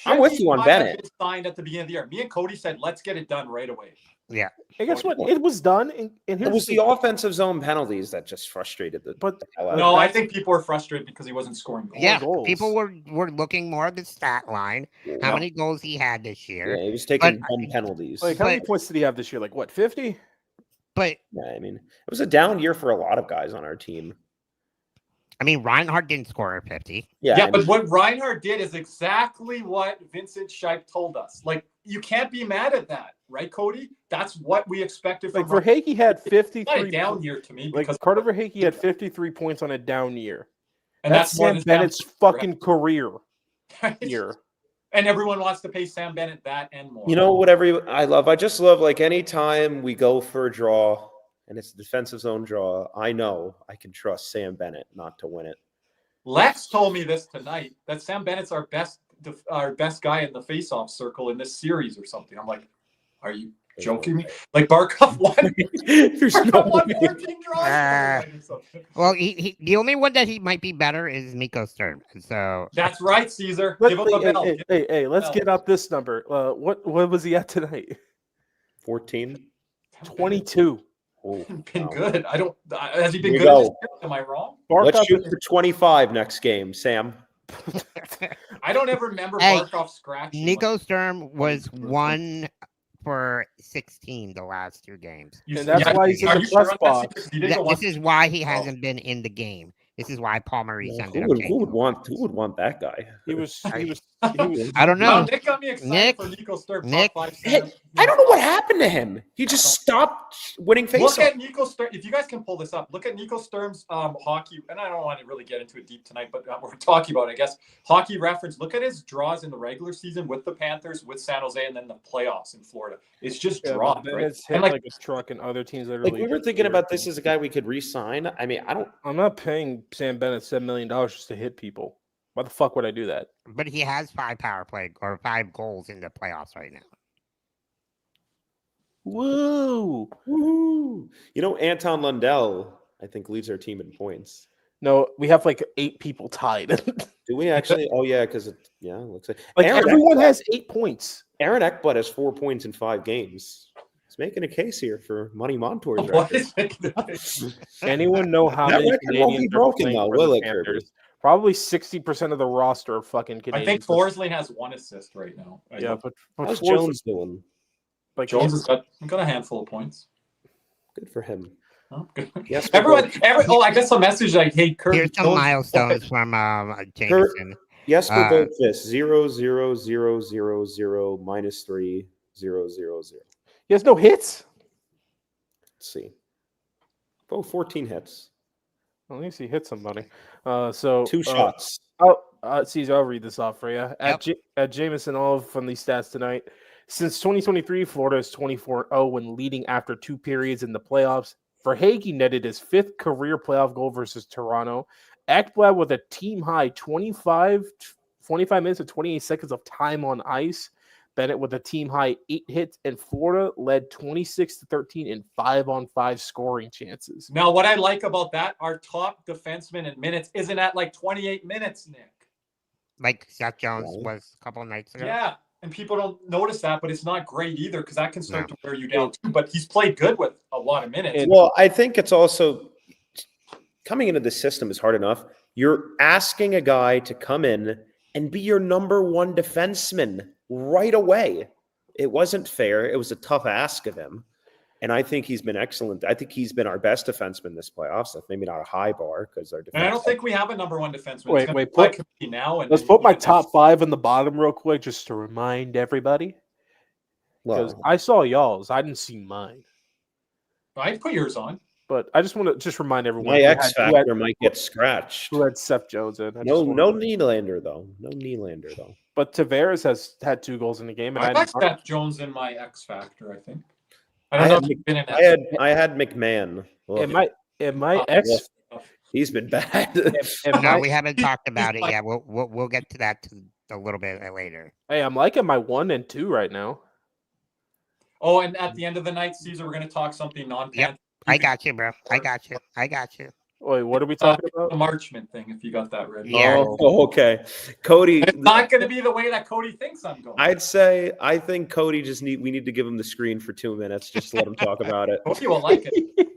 I'm Should with he you on not have Bennett. been signed at the beginning of the year. Me and Cody said, let's get it done right away. yeah. And guess what? It was done. And It here's was the offensive zone penalties that just frustrated the hell out of No, me. I think people are frustrated because he wasn't scoring goals. Yeah, goals. people were looking more at the stat line, how Yeah. many goals he had this year. Yeah, he was taking But- dumb penalties. like how many but- points did he have this year? Like what? 50? But Yeah, I mean, it was a down year for a lot of guys on our team. I mean, Reinhardt didn't score 50. Yeah, Yeah, I but mean, what Reinhardt did is exactly what Vincent Scheib told us. Like, you can't be mad at that, right, Cody? That's what we expected from Like Verhage had It's not 53. a down year to me Like because Carter Verhage had 53 points on a down year. and That's more Sam than Bennett's fucking career Right? year. And everyone wants to pay Sam Bennett that and more. you know, whatever I just love like anytime we go for a draw and it's a defensive zone draw, I know I can trust Sam Bennett not to win it. Lex told me this tonight that Sam Bennett's our best guy in the face-off circle in this series or something. I'm like, are you joking me? Like Barkov won. There's no Barkov won way. 14 draws. or something. Well, the only one that he might be better is Miko Sturm. So That's right, Caesar. Give him a bell. Hey, let's bell. get out this number. What was he at tonight? 14. 22. Oh, Been wow. good. I don't. Has he been Here good? you This go. year? Am I wrong? Let's Barkov shoot for 25 next game, Sam. I don't ever remember Hey, Barkov scratching. Nico Sturm was 1 for 16 the last 2 games. You And said- that's why he's in are the you sure press on that, box. Caesar? He did go This one- is why he hasn't been in the game. This is why Paul Maurice ended up Who taking would want that guy? He was I don't Wow, know. Nick got me excited Nick, for Nico Sturm. Nick. Top 5 Hey, center. I don't know what happened to him. He just stopped winning Look faceoffs. at Nico Sturm. If you guys can pull this up, look at Nico Sturm's hockey. And I don't want to really get into it deep tonight, but we're talking about it, I guess. Hockey reference. Look at his draws in the regular season with the Panthers, with San Jose, and then the playoffs in Florida. It's just draws, then right? it's hit And like a truck, and other teams literally. Like we were thinking about this as a guy we could re-sign. I mean, I'm not paying Sam Bennett $7 million just to hit people. Why the fuck would I do that? But he has 5 power play or 5 goals in the playoffs right now. Woo! woo. You know, Anton Lundell, I think, leads our team in points. No, we have like 8 people tied. Do we actually? Oh yeah, because it looks like everyone has 8 points. Aaron Ekblad has 4 points in 5 games. He's making a case here for Money Montour's What record. is it? Anyone know how That many record won't be Canadians are broken, playing though, for will the it, Kirby? Panthers? Probably 60% of the roster are fucking I Canadians. think Forsling has 1 assist right now. Yeah, but How's Forsling- Jones doing? Like Jones has got a handful of points. Good for him. Oh, good. Yes, I got some message like, hey, Kurt. Here's some milestones from Jameson. Jesper Uh, Boldfist 0 0 0 0 0 minus 3 0 0 0. he has no hits. Let's see. Oh, 14 hits. At least he hit somebody. So 2 shots. Caesar, I'll read this off for you. At Jameson Olive from these stats tonight. Since 2023, Florida is 24-0 when leading after 2 periods in the playoffs. Verhaeghe netted his 5th career playoff goal versus Toronto. Ekblad with a team-high 25 minutes and 28 seconds of time on ice. Bennett with a team-high 8 hits, and Florida led 26-13 in 5-on-5 scoring chances. Now, what I like about that, our top defenseman in minutes isn't at like 28 minutes, Nick. Like Seth Jones was a couple of nights ago. Yeah, and people don't notice that, but it's not great either because that can start to wear you down too. But he's played good with a lot of minutes. Well, I think it's also coming into the system is hard enough. You're asking a guy to come in and be your number 1 defenseman right away. It wasn't fair. It was a tough ask of him. And I think he's been excellent. I think he's been our best defenseman this playoffs. Maybe not a high bar because our defense. And I don't think we have a number 1 defenseman. Let's put my top 5 in the bottom real quick just to remind everybody. Because I saw y'all's. I didn't see mine. I'd put yours on. But I just want to remind everyone. My X factor might get scratched. Who had Seth Jones in? No Nylander though. No Nylander though. But Tavares has had 2 goals in the game. And I got Seth Jones in my X factor, I think. I don't know if you've been in that. I had McMahon. In my X, he's been bad. No, we haven't talked about it yet. We'll get to that a little bit later. Hey, I'm liking my 1 and 2 right now. Oh, and at the end of the night, Caesar, we're going to talk something non-Panther. Yep. I got you, bro. I got you. Wait, what are we talking about? The Marchment thing, if you got that ready. Yeah. Oh, okay. Cody. It's not going to be the way that Cody thinks I'm going. I think Cody we need to give him the screen for 2 minutes just to let him talk about it. Cody will like it.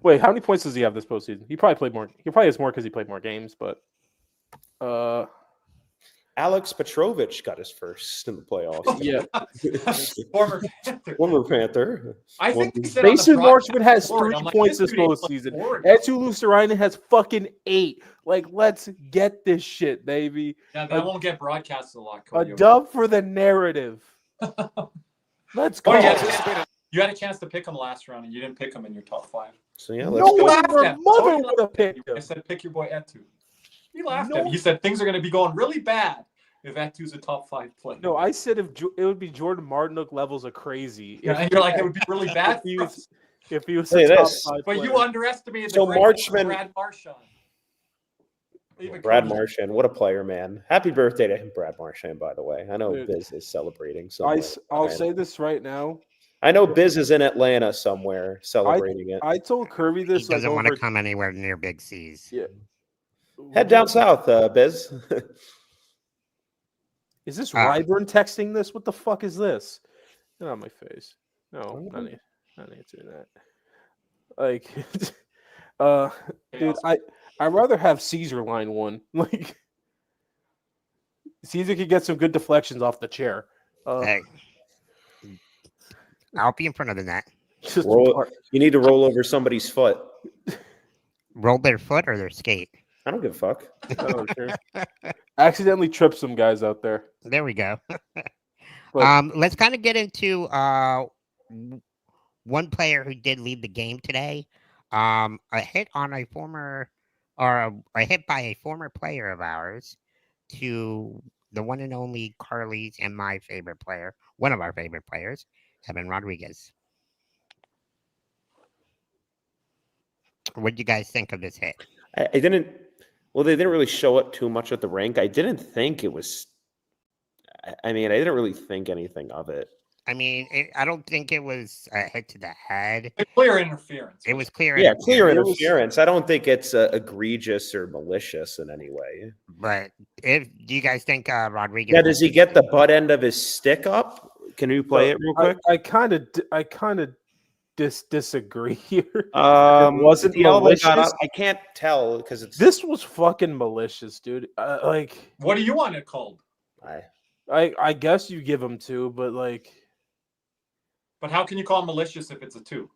Wait, how many points does he have this postseason? He probably played more. He probably has more because he played more games, but Alex Petrovich got his first in the playoffs. Yeah. Former Panther. I think Mason Marchment has 3 points this postseason. Etu Luostarinen has fucking 8. Like, let's get this shit, baby. Yeah, that won't get broadcasted a lot, Cody. A dub for the narrative. Let's go. You had a chance to pick him last round, and you didn't pick him in your top 5. So yeah, no one mother would have picked him. I said, pick your boy Etu. He laughed at me. He said things are going to be going really bad if Etu's a top 5 player. No, I said it would be Jordan Martinook levels of crazy. Yeah, and you're like, it would be really bad if he was a top 5 But player. you underestimated the Marchment. Brad Marchand. Brad Marchand, what a player, man. Happy birthday to him, Brad Marchand, by the way. I know Biz is celebrating. I'll say this right now. I know Biz is in Atlanta somewhere celebrating it. I told Kirby this. He doesn't want to come anywhere near Big C's. Yeah. Head down south, Biz. Is this Ryburn texting this? What the fuck is this? Get on my face. No, not answering that. Like, dude, I'd rather have Caesar line 1. Like, Caesar could get some good deflections off the chair. Hey, I'll be in front of the net. You need to roll over somebody's foot. Roll their foot or their skate? I don't give a fuck. Oh, sure. Accidentally tripped some guys out there. There we go. But Let's kind of get into one player who did leave the game today. A hit on a former, or a hit by a former player of ours to the one and only Carly's and my favorite player, one of our favorite players, Evan Rodriguez. What did you guys think of this hit? I didn't. Well, they didn't really show it too much at the rink. I didn't think it was. I mean, I didn't really think anything of it. I mean, I don't think it was a hit to the head. Clear interference. It was clear. Yeah, clear interference. interference. I don't think it's egregious or malicious in any way. But do you guys think Rodriguez? Yeah, does he get the butt end of his stick up? Can you play it real quick? I kind of disagree here. It wasn't malicious. I can't tell because it's This was fucking malicious, dude. What do you want it called? I guess you give him 2, but like. But how can you call it malicious if it's a 2?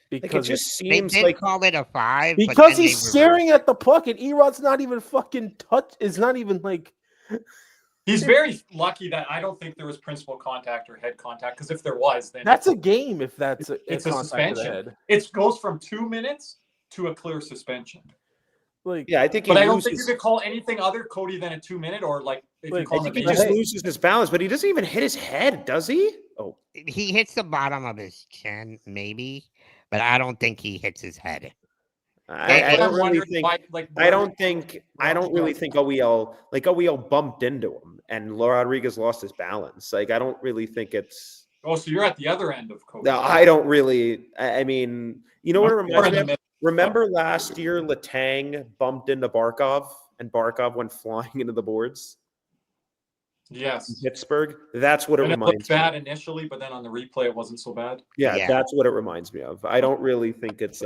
Because it just They seems did like call it a 5 because but then he's staring at the puck and Erod's not even fucking touch. It's not even like. He's very lucky that I don't think there was principal contact or head contact, because if there was, then That's a game. If that's it's a contact to the suspension. head. It goes from 2 minutes to a clear suspension. Like, yeah, I think. But I don't think you could call anything other, Cody, than a 2 minute, or like if you call I it think he a just minute. loses his balance, but he doesn't even hit his head, does he? Oh, he hits the bottom of his chin, maybe, but I don't think he hits his head. I don't really think. Why, I don't really think OEL bumped into him and Rodriguez lost his balance. Like I don't really think it's. Oh, so you're at the other end of Cody. No, I don't really. I mean, you know what it reminds me of? middle. Remember last year, Letang bumped into Barkov, and Barkov went flying into the boards. Yes. In Pittsburgh. That's what it And it reminds looked me. bad initially, but then on the replay, it wasn't so bad. Yeah, that's what it reminds me of. I don't really think it's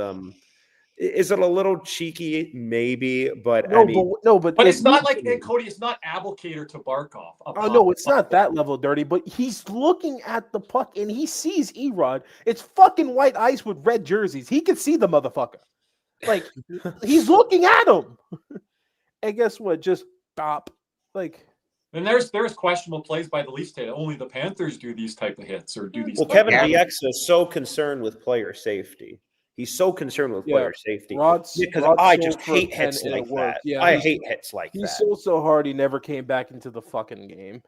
Is it a little cheeky? Maybe, but no, I mean, but it's not like Cody. It's not Abelcator to Barkov. Oh no, it's not that level dirty. But he's looking at the puck and he sees Erod. It's fucking white ice with red jerseys. He can see the motherfucker. Like he's looking at him. And guess what? Just stop. Like. And there's questionable plays by the Leafs today. Only the Panthers do these type of hits or do these. Well, Kevin Bieksa is so concerned with player safety. He's so concerned with player safety. Because I just hate hits like that. Yeah, I hate hits like that. He sold so hard he never came back into the fucking game.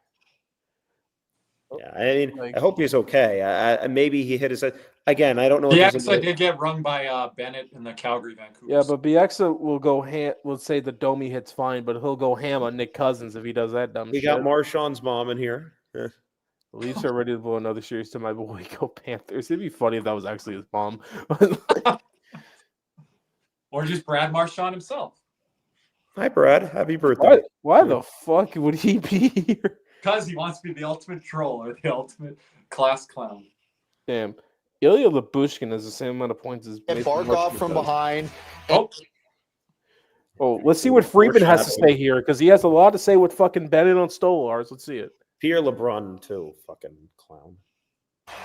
Yeah, I mean, I hope he's okay. Maybe he hit his head. Again, I don't know. Bieksa did get rung by Bennett in the Calgary Vancouver. Yeah, but Bieksa will go ham. Will say the Domi hit's fine, but he'll go ham on Nick Cousins if he does that dumb shit. We got Marchand's mom in here. The Leafs are ready to blow another series to my boy. Go Panthers. It'd be funny if that was actually his mom. Or just Brad Marchand himself. Hi, Brad. Happy birthday. Why the fuck would he be here? Because he wants to be the ultimate troll or the ultimate class clown. Damn. Ilya Labushkin has the same amount of points as Barkov from behind. Oh, let's see what Friedman has to say here, because he has a lot to say with fucking Bennett on Stolars. Let's see it. Pierre LeBrun, too. Fucking clown.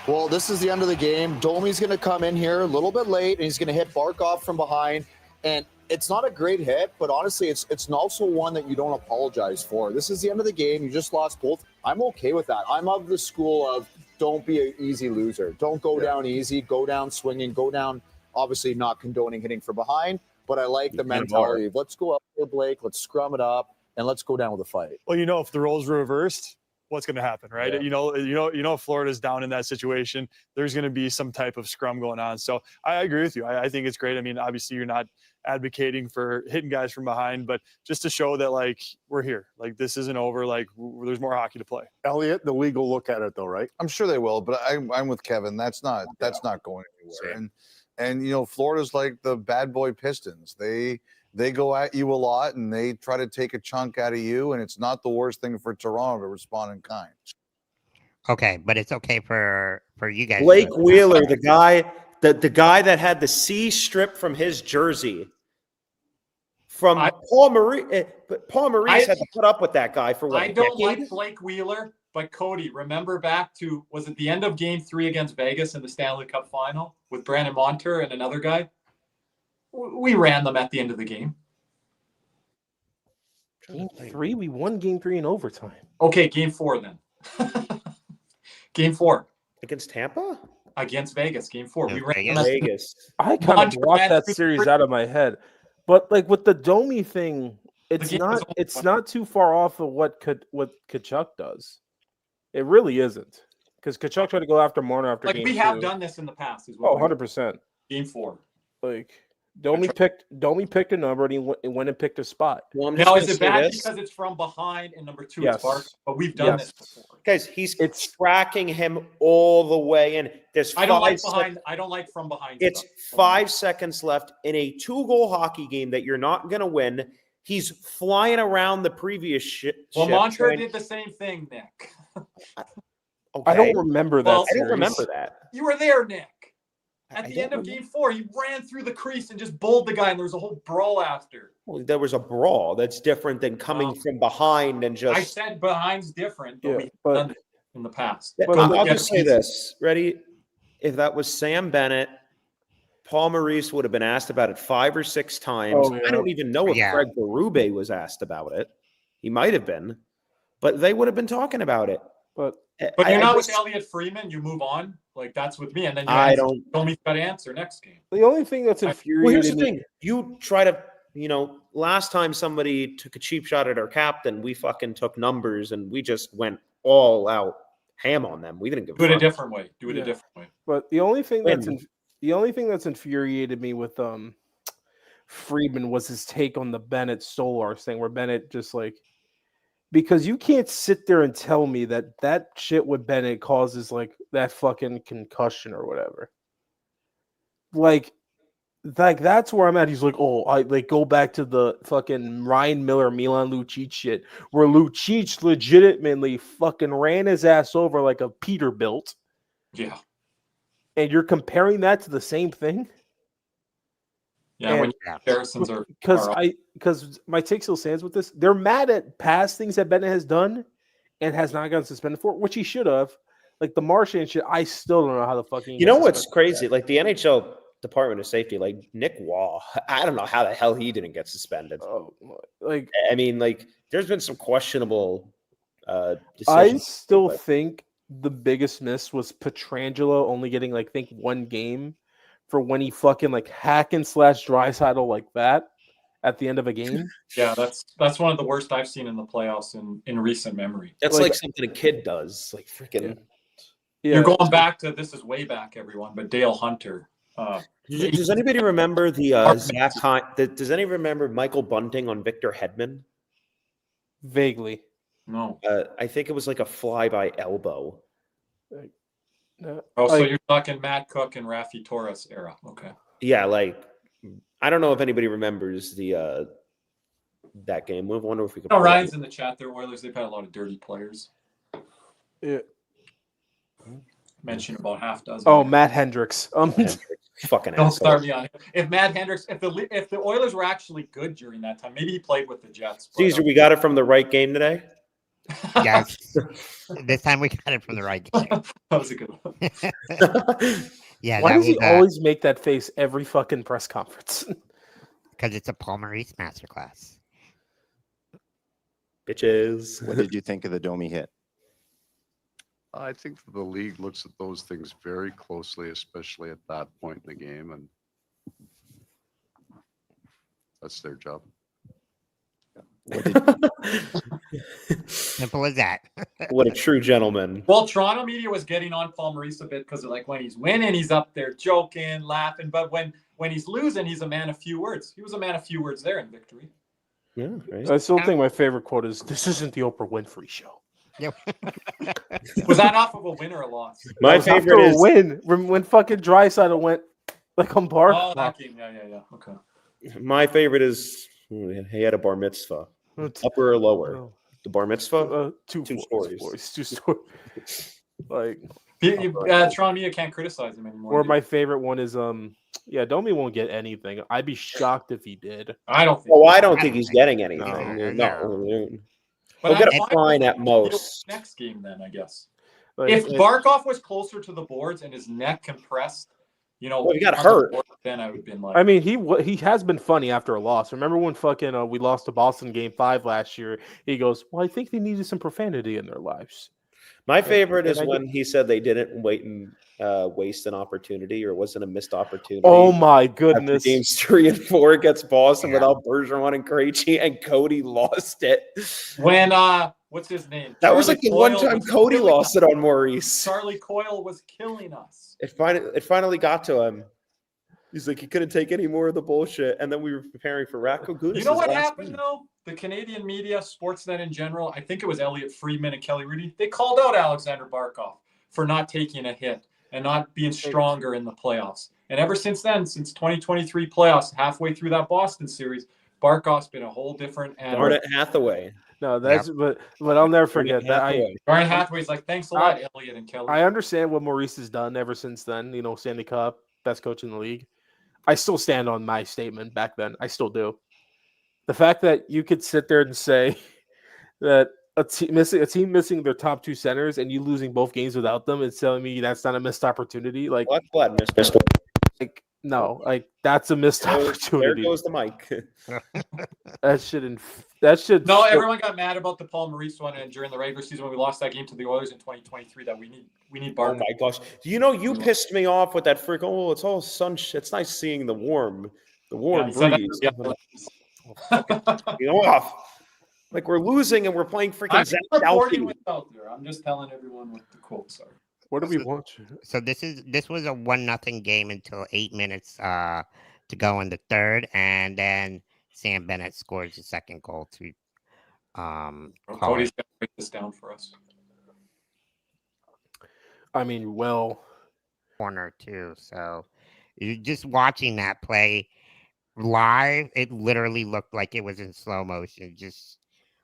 Well, this is the end of the game. Domi's going to come in here a little bit late, and he's going to hit Barkov from behind. And it's not a great hit, but honestly, it's also one that you don't apologize for. This is the end of the game. You just lost both. I'm okay with that. I'm of the school of don't be an easy loser. Don't go down easy. Go down swinging. Go down, obviously not condoning hitting from behind, but I like the mentality of let's go up there, Blake. Let's scrum it up, and let's go down with a fight. Well, if the roles were reversed, what's going to happen, right? Yeah. If Florida's down in that situation, there's going to be some type of scrum going on. So I agree with you. I think it's great. I mean, obviously you're not advocating for hitting guys from behind, but just to show that we're here, this isn't over. There's more hockey to play. Elliot, the league will look at it though, right? I'm sure they will, but I'm with Kevin. That's not going anywhere. And Florida's like the bad boy Pistons. They go at you a lot and they try to take a chunk out of you, and it's not the worst thing for Toronto to respond in kind. Okay, but it's okay for you guys. Blake Wheeler, the guy that had the C stripped from his jersey from Paul Maurice. Paul Maurice had to put up with that guy for what? I don't like Blake Wheeler, but Cody, remember back to, was it the end of Game 3 against Vegas in the Stanley Cup Final with Brandon Montour and another guy? We ran them at the end of the game. Game 3, we won Game 3 in overtime. Okay, Game 4 then. Game 4 against Tampa, against Vegas. Game 4. We ran Vegas. them at Vegas. I kind of blocked that series out of my head, but like with the Domi thing, it's not too far off of what Kachuk does. It really isn't, because Kachuk tried to go after Marner after like game we have 2. done this in the past as well. 100%. Game 4. Like Domi picked a number and he went and picked a spot. Well, now is it bad because it's from behind and number 2 is Bark? But we've done this before. Guys, it's tracking him all the way in. I don't like behind. I don't like from behind. It's 5 seconds left in a 2-goal hockey game that you're not going to win. He's flying around the previous shit. Well, Montreux did the same thing, Nick. Okay. I don't remember that. I don't remember that. You were there, Nick. At the end of Game 4, he ran through the crease and just bowled the guy, and there was a whole brawl after. Well, there was a brawl. That's different than coming from behind and just. I said behind's different, but we've done it in the past. But I'll just say this. Ready? If that was Sam Bennett, Paul Maurice would have been asked about it 5 or 6 times. Oh, yeah. I don't even know if Craig Berube was asked about it. He might have been, but they would have been talking about it. But you're not with Elliot Freeman. You move on. Like that's with me, and then Domi's got to answer next game. The only thing that's infuriating. Well, here's the thing: you try to, last time somebody took a cheap shot at our captain, we fucking took numbers and we just went all out ham on them. We didn't give. Do it a different way. Do it a different way. But the only thing that's infuriated me with Freeman was his take on the Bennett Stolar thing, where Bennett just like. Because you can't sit there and tell me that shit with Bennett causes like that fucking concussion or whatever. Like that's where I'm at. He's like, oh, I like go back to the fucking Ryan Miller, Milan Lucic shit, where Lucic legitimately fucking ran his ass over like a Peterbilt. Yeah. And you're comparing that to the same thing? Yeah, when comparisons are because my take still stands with this. They're mad at past things that Bennett has done and has not gotten suspended for, which he should have. Like the Marchment shit, I still don't know how the fucking. You know what's crazy? Like the NHL Department of Safety, like Nick Waugh, I don't know how the hell he didn't get suspended. Oh, like I mean, like there's been some questionable decisions. I still think the biggest miss was Pietrangelo only getting like I think 1 game. For when he fucking like hack and slash Draisaitl like that at the end of a game. Yeah, that's one of the worst I've seen in the playoffs in recent memory. That's like something a kid does. Like freaking. Yeah. You're going back to this is way back, everyone. But Dale Hunter. Does anybody remember the Zach? Does anybody remember Michael Bunting on Victor Hedman? Vaguely. No. I think it was like a fly by elbow. So you're talking Matt Cook and Rafi Torres era. Okay. Yeah, like I don't know if anybody remembers the that game. We wonder if we could. No, Ryan's in the chat there. Oilers, they've had a lot of dirty players. Yeah. Mention about half dozen. Oh, Matt Hendricks. Fucking don't start me on it. If Matt Hendricks, if the Oilers were actually good during that time, maybe he played with the Jets. Caesar, we got it from the right game today. Yes. This time we got it from the right game. That was a good one. Yeah. Why does he always make that face every fucking press conference? Because it's a Paul Maurice masterclass. Bitches. What did you think of the Domi hit? I think the league looks at those things very closely, especially at that point in the game, and that's their job. Simple as that. What a true gentleman. Well, Toronto media was getting on Paul Maurice a bit because like when he's winning, he's up there joking, laughing. But when he's losing, he's a man of few words. He was a man of few words there in victory. Yeah, right. I still think my favorite quote is, "This isn't the Oprah Winfrey show." Yep. Was that off of a win or a loss? My favorite is a win when fucking Draisaitl went like on bar. Oh, that game. Yeah. Okay. My favorite is he had a bar mitzvah. Upper or lower? The bar mitzvah? Two stories. Boys, 2 stories. Like Toronto media can't criticize him anymore. Or my favorite one is Domi won't get anything. I'd be shocked if he did. I don't think. Oh, I don't think he's getting anything. No. He'll get a fine at most. Next game, then I guess. Like, if Barkov was closer to the boards and his neck compressed, Well, he got hurt. Then I would have been like, I mean, he has been funny after a loss. Remember when fucking we lost to Boston Game 5 last year? He goes, "Well, I think they needed some profanity in their lives." My favorite is when he said they didn't waste an opportunity, or wasn't a missed opportunity. Oh my After goodness! games 3 and 4 against Boston without Bergeron and Krejci, and Cody lost it. when what's his name? That was like the one Coyle time was Cody killing lost us. it on Maurice. Charlie Coyle was killing us. It finally got to him. He's like, he couldn't take any more of the bullshit. And then we were preparing for Ratko Gudas. You know what happened though? The Canadian media, Sportsnet in general, I think it was Elliot Friedman and Kelly Rudy, they called out Alexander Barkov for not taking a hit and not being stronger in the playoffs. And ever since then, since 2023 playoffs, halfway through that Boston series, Barkov's been a whole different animal. Garnet Hathaway. No, that's but I'll never forget that. Garnet Hathaway's like, thanks a lot, Elliot and Kelly. I understand what Maurice has done ever since then. You know, Stanley Cup, best coach in the league. I still stand on my statement back then. I still do. The fact that you could sit there and say that a team missing their top 2 centers and you losing both games without them is telling me that's not a missed opportunity. Like, missed. Like, no, like that's a missed opportunity. There goes the mic. That should. No, everyone got mad about the Paul Maurice one, and during the regular season when we lost that game to the Oilers in 2023, that we need Barkov. Oh my gosh! You pissed me off with that freak. Oh, it's all sunshine. It's nice seeing the warm breeze. You know, off. Like we're losing and we're playing freaking Zach Dalton. I'm just telling everyone what the quotes are. What do we want? So this was a 1-0 game until 8 minutes to go in the third, and then Sam Bennett scores the second goal to Cody's gonna break this down for us. I mean, corner too. So you're just watching that play live. It literally looked like it was in slow motion. Just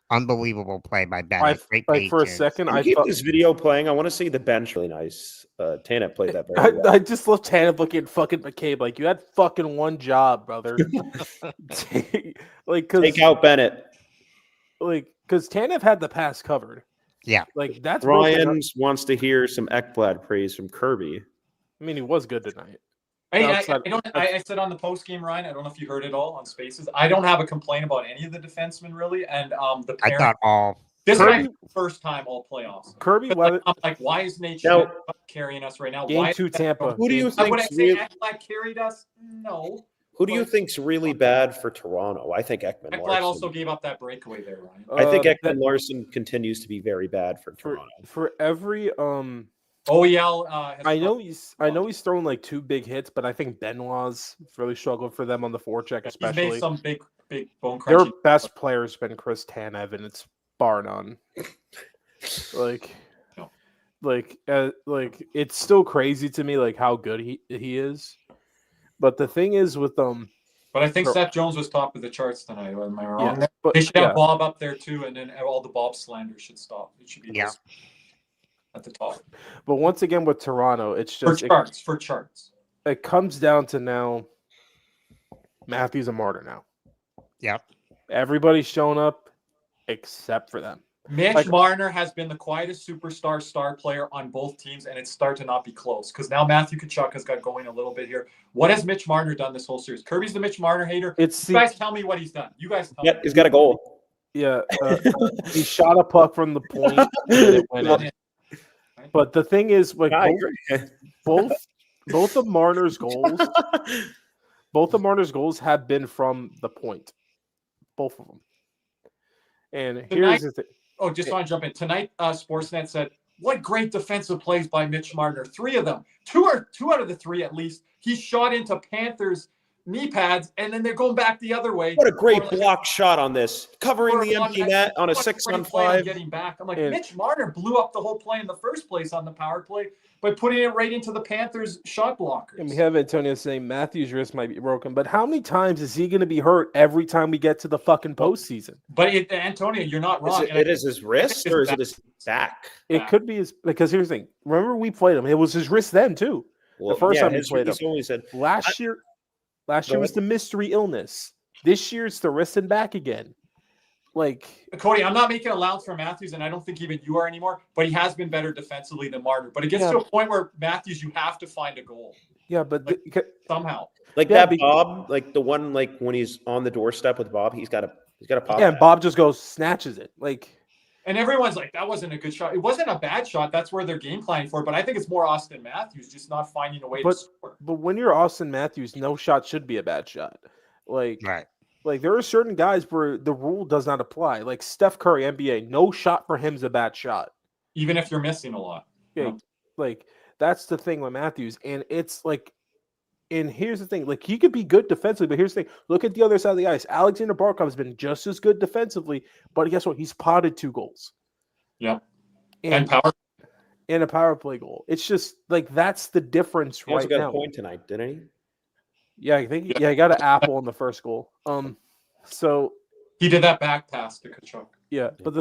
unbelievable play by Bennett. Great like for a second, I keep thought this video playing. I want to see the bench. Really nice. Tanev played that very well. I just love Tanev looking at fucking McCabe. Like, you had fucking one job, brother. Take out Bennett. Like, because Tanev had the pass covered. Yeah. Like, that's Ryan wants to hear some Ekblad praise from Kirby. I mean, he was good tonight. I said on the post game, Ryan, I don't know if you heard it all on Spaces. I don't have a complaint about any of the defensemen really, and I thought all. This is my first time all playoffs. Kirby, I'm like, why is Nate carrying us right now? Game 2 Tampa. Who do you think Ekblad carried us? No. Who do you think's really bad for Toronto? I think Ekman Ekblad Larson. also gave up that breakaway there, Ryan. I think Ekman Larson continues to be very bad for Toronto. For every OEL I know he's thrown like 2 big hits, but I think Benoit's really struggled for them on the forecheck, especially. He's made some big bone crunching. Their best player's been Chris Tanev, and it's bar none. Like it's still crazy to me like how good he is. But the thing is with But I think Seth Jones was top of the charts tonight. Am I wrong? Yeah, but, they should have Bob up there too, and then all the Bob slander should stop. It should be at the top. But once again with Toronto, it's just for charts. It comes down to now Matthews and Martin now. Yep. Everybody's shown up except for them. Mitch Marner has been the quietest star player on both teams, and it's starting to not be close because now Matthew Tkachuk has got going a little bit here. What has Mitch Marner done this whole series? Kirby's the Mitch Marner hater. You guys tell me what he's done. You guys tell me. He's got a goal. Yeah. He shot a puck from the point and it went in. But the thing is, like both of Marner's goals have been from the point. Both of them. And here's the thing. Oh, just want to jump in. Tonight, Sportsnet said, what great defensive plays by Mitch Marner. 3 of them. 2 out of the 3 at least. He shot into Panthers knee pads, and then they're going back the other way. What a great block shot on this. Covering the empty net on a 6-on-5. Getting back. I'm like, Mitch Marner blew up the whole play in the first place on the power play by putting it right into the Panthers shot blockers. And we have Antonio saying Matthews' wrist might be broken, but how many times is he going to be hurt every time we get to the fucking postseason? But Antonio, you're not wrong. It is his wrist or is it his back? It could be because here's the thing. Remember we played him. It was his wrist then too. Well, the first time we played him. Last year was the mystery illness. This year it's the wrist and back again. like Cody, I'm not making allowance for Matthews, and I don't think even you are anymore, but he has been better defensively than Marner. But it gets to a point where Matthews, you have to find a goal. Yeah, but somehow. Like that Bob, like the one like when he's on the doorstep with Bob, he's got a pop. Yeah, and Bob just goes snatches it. Like, and everyone's like, that wasn't a good shot. It wasn't a bad shot. That's where they're game planning for. But I think it's more Austin Matthews just not finding a way to score. But when you're Austin Matthews, no shot should be a bad shot. Like, right. Like there are certain guys where the rule does not apply. Like Steph Curry, NBA, no shot for him is a bad shot. Even if you're missing a lot. Yeah, like that's the thing with Matthews. And it's like, and here's the thing, like he could be good defensively, but here's the thing. Look at the other side of the ice. Alexander Barkov has been just as good defensively, but guess what? He's potted 2 goals. Yeah. And a power play goal. It's just like that's the difference he right got now. A point tonight, didn't he? Yeah, I think he got an apple on the first goal. So he did that back pass to Tkachuk. Yeah, but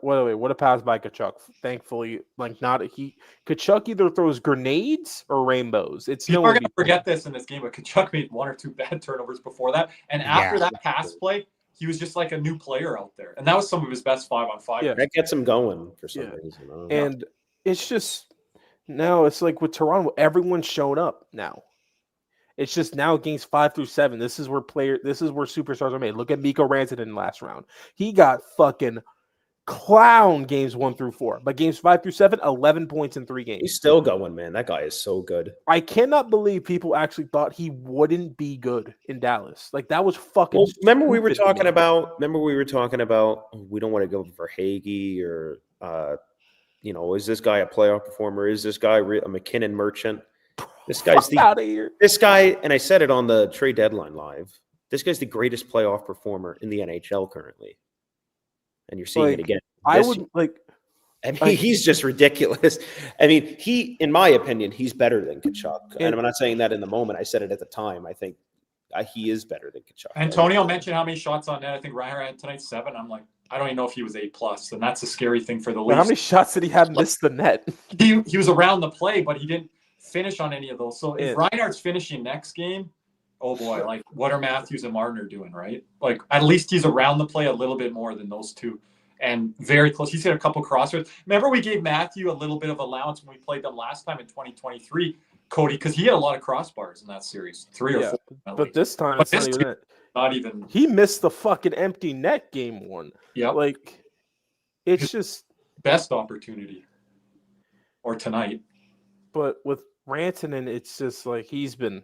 what a pass by Tkachuk. Thankfully, like Tkachuk either throws grenades or rainbows. People are gonna forget this in this game, but Tkachuk made 1 or 2 bad turnovers before that, and after that pass play, he was just like a new player out there, and that was some of his best 5-on-5. Yeah, that gets him going for some reason. And it's just now it's like with Toronto, everyone's shown up now. It's just now games 5 through 7. This is where superstars are made. Look at Mikko Rantanen last round. He got fucking clown games 1 through 4. But games 5 through 7, 11 points in 3 games. He's still going, man. That guy is so good. I cannot believe people actually thought he wouldn't be good in Dallas. Like that was fucking. Well, remember we were talking about we don't want to go for Hagee or is this guy a playoff performer? Is this guy a McKinnon merchant? This guy's out of here. This guy, and I said it on the trade deadline live. This guy's the greatest playoff performer in the NHL currently, and you're seeing it again. I would like. I mean, he's just ridiculous. I mean, in my opinion, he's better than Tkachuk. And I'm not saying that in the moment. I said it at the time. I think he is better than Tkachuk. Antonio mentioned how many shots on net. I think Ryan had tonight 7. I'm like, I don't even know if he was 8+, and that's a scary thing for the Leafs. How many shots did he have missed the net? He was around the play, but he didn't finish on any of those. So if Reinhardt's finishing next game, oh boy, like what are Matthews and Marner doing, right? Like at least he's around the play a little bit more than those two. And very close. He's hit a couple crossers. Remember we gave Matthew a little bit of allowance when we played them last time in 2023, Cody, because he had a lot of crossbars in that series. 3 or 4. But this time it's not even. He missed the fucking empty net game 1. Yeah. Like it's just best opportunity. Or tonight. But with Rantanen, it's just like he's been.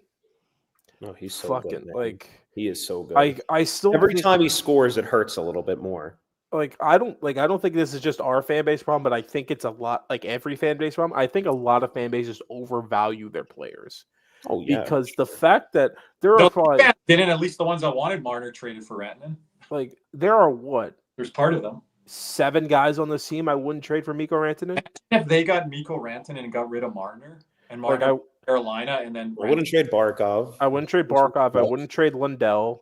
No, he's so fucking good, like he is so good. I still every time he scores, it hurts a little bit more. Like I don't think this is just our fan base problem, but I think it's a lot like every fan base problem. I think a lot of fan bases overvalue their players. Oh yeah, because the fact that there are probably didn't at least the ones that wanted Marner traded for Rantanen. Like there are what? There's part of them. 7 guys on this team I wouldn't trade for Mikko Rantanen. If they got Mikko Rantanen and got rid of Marner and Marner Carolina and then I wouldn't trade Barkov. I wouldn't trade Barkov. I wouldn't trade Lundell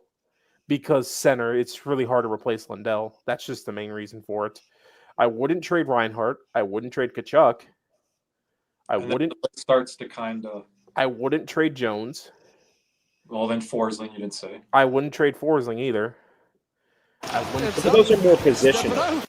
because center, it's really hard to replace Lundell. That's just the main reason for it. I wouldn't trade Reinhardt. I wouldn't trade Tkachuk. I wouldn't trade Jones. Well, then Forsling, you didn't say. I wouldn't trade Forsling either. But those are more positional.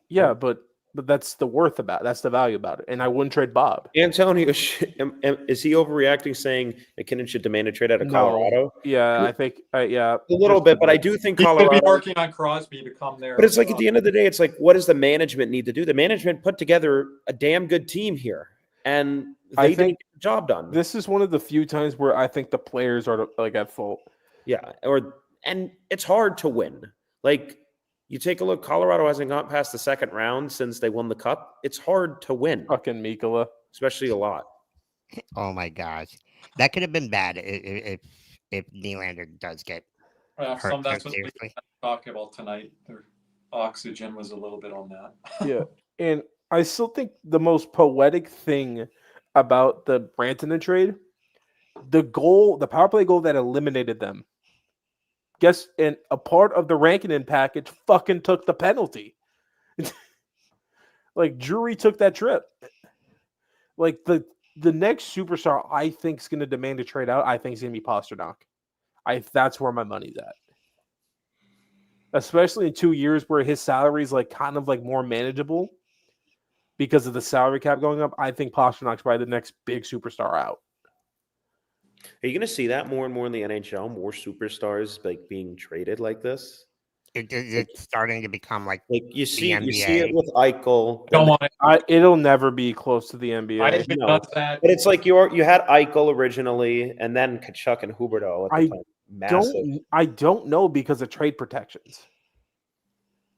Yeah, but that's the worth about it. That's the value about it. And I wouldn't trade Bob. Antonio, is he overreacting saying McKinnon should demand a trade out of Colorado? Yeah, I think, yeah. A little bit, but I do think Colorado. He could be working on Crosby to come there. But it's like at the end of the day, it's like, what does the management need to do? The management put together a damn good team here, and they didn't get the job done. This is one of the few times where I think the players are like at fault. Yeah, and it's hard to win. Like, you take a look, Colorado hasn't got past the second round since they won the cup. It's hard to win. Fucking Mikkola. Especially a lot. Oh, my gosh. That could have been bad if Nylander does get hurt. That's what we talking about tonight. Their oxygen was a little bit on that. Yeah, and I still think the most poetic thing about the Rantanen trade, the power play goal that eliminated them, and a part of the Rantanen package fucking took the penalty. Like Drury took that trip. Like the next superstar I think is going to demand a trade out, I think is going to be Pasternak. That's where my money's at. especially in 2 years where his salary is like kind of like more manageable because of the salary cap going up. I think Pasternak's probably the next big superstar out. Are you going to see that more and more in the NHL? More superstars like being traded like this? It's starting to become like you see NBA. it with Eichel. Don't want it. It'll never be close to the I NBA. didn't No. know that. But it's like you had Eichel originally, and then Kachuk and Huberdeau at the time. Massive. I don't know because of trade protections.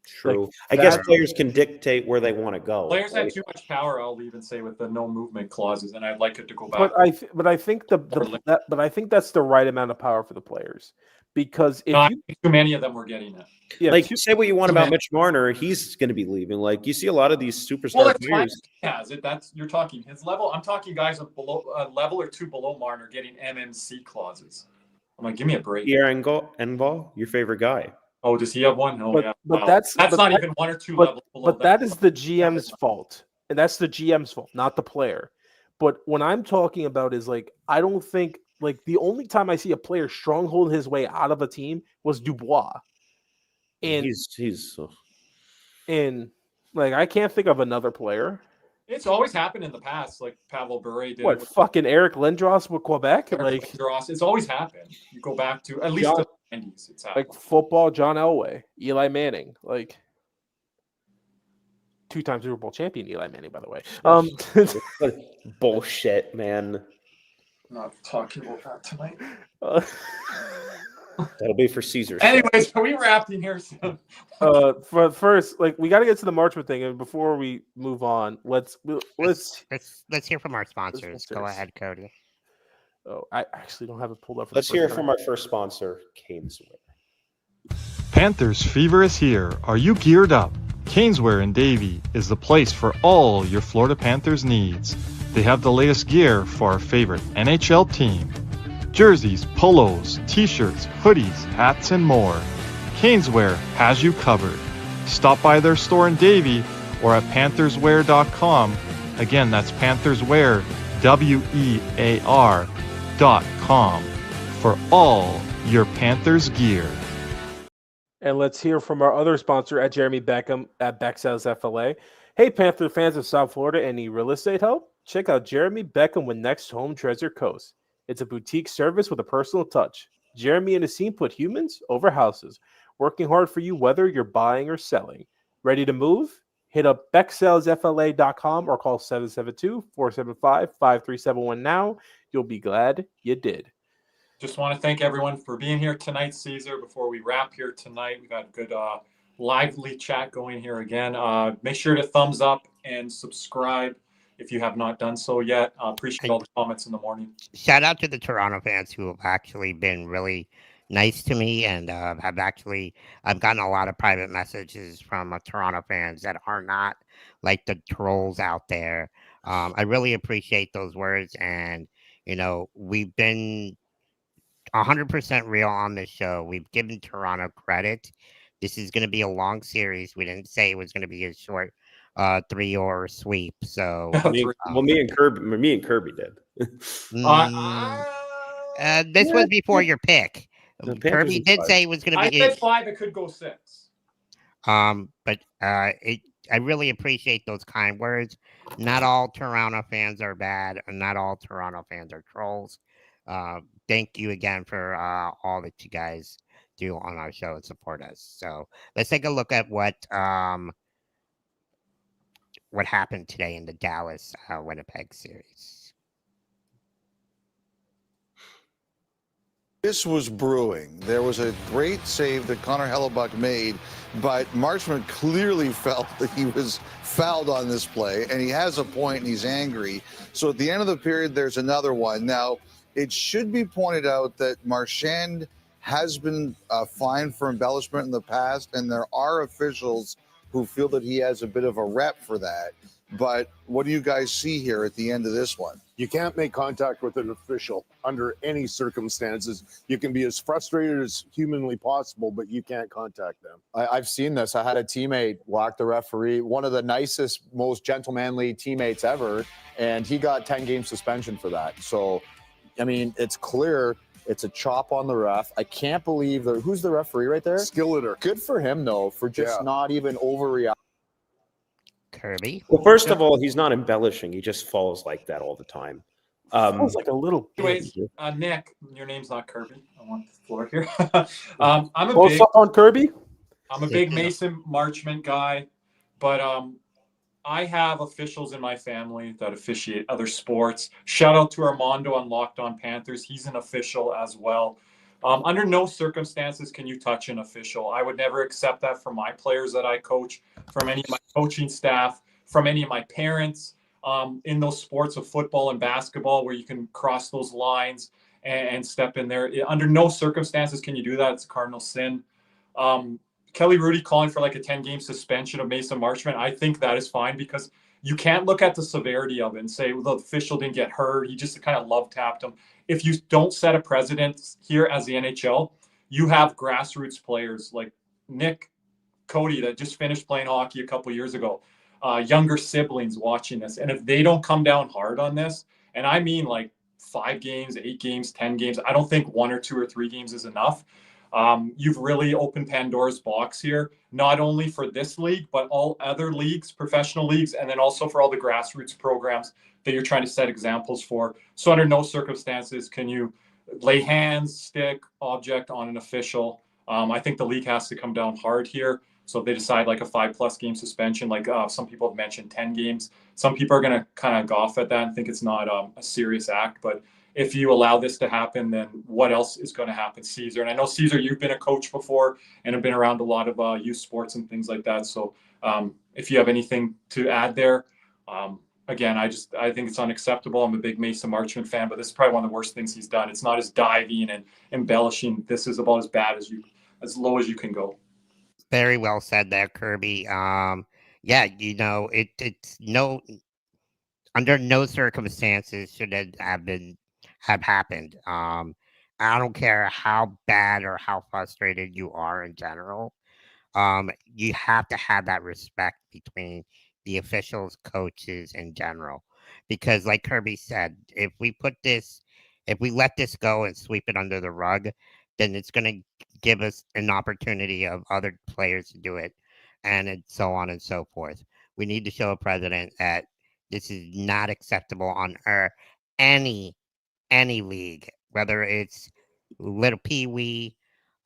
True. Like, I guess players can dictate where they want to go. Players right? have too much power. I'll even say with the no movement clauses, and I'd like it to go back. But I think I think that's the right amount of power for the players, because if too many of them were getting it. Yeah, like say what you want about Mitch Marner, he's going to be leaving. Like you see a lot of these superstar players. You're talking his level. I'm talking guys below a level or two below Marner getting MMC clauses. I'm like, give me a break. Pierre Engvall, your favorite guy. Oh, does he have one? Oh, yeah. But wow. that's not even one or two levels below. But that is the GM's fault, and that's the GM's fault, not the player. But what I'm talking about is like I don't think like the only time I see a player stronghold his way out of a team was Dubois, and he's and like I can't think of another player. It's always happened in the past, like Pavel Bure did. What fucking Eric Lindros with Quebec? Lindros, it's always happened. You go back to at least the 90s. It's happened. Like football, John Elway, Eli Manning, like 2-time Super Bowl champion Eli Manning, by the way. Bullshit, man. Not talking about that tonight. That'll be for Caesar. Anyways, are we wrapping here soon? For first, like we got to get to the Marchment thing, and before we move on, let's hear from our sponsors. Go ahead, Cody. Oh, I actually don't have it pulled up. Let's hear from our first sponsor, Caneswear. Panthers fever is here. Are you geared up? Caneswear in Davie is the place for all your Florida Panthers needs. They have the latest gear for our favorite NHL team. Jerseys, polos, t-shirts, hoodies, hats, and more. Caneswear has you covered. Stop by their store in Davie or at pantherswear.com. Again, that's pantherswear, WEAR.com for all your Panthers gear. And let's hear from our other sponsor at Jeremy Beckham at Becksells FLA. Hey, Panther fans of South Florida and need real estate help? Check out Jeremy Beckham with Next Home Treasure Coast. It's a boutique service with a personal touch. Jeremy and his team put humans over houses, working hard for you whether you're buying or selling. Ready to move? Hit up BeckSellsFLA.com or call 772-475-5371 now. You'll be glad you did. Just want to thank everyone for being here tonight, Caesar. Before we wrap here tonight, we've got a good lively chat going here again. Make sure to thumbs up and subscribe if you have not done so yet. Appreciate all the comments in the morning. Shout out to the Toronto fans who have actually been really nice to me, and I've gotten a lot of private messages from Toronto fans that are not like the trolls out there. I really appreciate those words, and we've been 100% real on this show. We've given Toronto credit. This is going to be a long series. We didn't say it was going to be a short 3-or sweep. So me and Kirby did. This was before your pick. Kirby did say it was going to be. I said 5. It could go 6. But I really appreciate those kind words. Not all Toronto fans are bad, and not all Toronto fans are trolls. Thank you again for all that you guys do on our show and support us. So let's take a look at what happened today in the Dallas Winnipeg series. This was brewing. There was a great save that Connor Hellebuck made, but Marchment clearly felt that he was fouled on this play, and he has a point, and he's angry. So at the end of the period, there's another one. Now, it should be pointed out that Marchand has been fined for embellishment in the past, and there are officials who feel that he has a bit of a rep for that. But what do you guys see here at the end of this one? You can't make contact with an official under any circumstances. You can be as frustrated as humanly possible, but you can't contact them. I've seen this. I had a teammate whack the referee, one of the nicest, most gentlemanly teammates ever, and he got 10-game suspension for that. So, I mean, it's clear It's a chop on the ref. I can't believe who's the referee right there? Skilleter. Good for him though, for just not even overreacting. Kirby. Well, first of all, he's not embellishing. He just falls like that all the time. Sounds like a little. Anyways, Nick, your name's not Kirby. I want the floor here. I'm a Close big up on Kirby. I'm a big Mason Marchment guy, but I have officials in my family that officiate other sports. Shout out to Armando on Locked On Panthers. He's an official as well. Under no circumstances can you touch an official. I would never accept that from my players that I coach, from any of my coaching staff, from any of my parents, in those sports of football and basketball where you can cross those lines and step in there. Under no circumstances can you do that. It's a cardinal sin. Kelly Rudy calling for like a 10-game suspension of Mason Marchment. I think that is fine because you can't look at the severity of it and say, well, the official didn't get hurt. He just kind of love tapped him. If you don't set a precedent here as the NHL, you have grassroots players like Nick Cody that just finished playing hockey a couple years ago, younger siblings watching this. And if they don't come down hard on this, and I mean like 5 games, 8 games, 10 games, I don't think 1 or 2 or 3 games is enough. You've really opened Pandora's box here, not only for this league, but all other leagues, professional leagues, and then also for all the grassroots programs that you're trying to set examples for. So under no circumstances can you lay hands, stick, object on an official. I think the league has to come down hard here. So if they decide like a 5+ game suspension, like some people have mentioned 10 games, some people are going to kind of scoff at that and think it's not a serious act. But if you allow this to happen, then what else is going to happen, Caesar? And I know, Caesar, you've been a coach before and have been around a lot of youth sports and things like that. So if you have anything to add there, again, I think it's unacceptable. I'm a big Mason Marchment fan, but this is probably one of the worst things he's done. It's not as diving and embellishing. This is about as bad as low as you can go. Very well said there, Kirby. Yeah, you know, it's under no circumstances should it have happened. I don't care how bad or how frustrated you are in general. You have to have that respect between the officials, coaches in general, because like Kirby said, if we let this go and sweep it under the rug, then it's going to give us an opportunity of other players to do it, and so on and so forth. We need to show a precedent that this is not acceptable on any league, whether it's little pee-wee,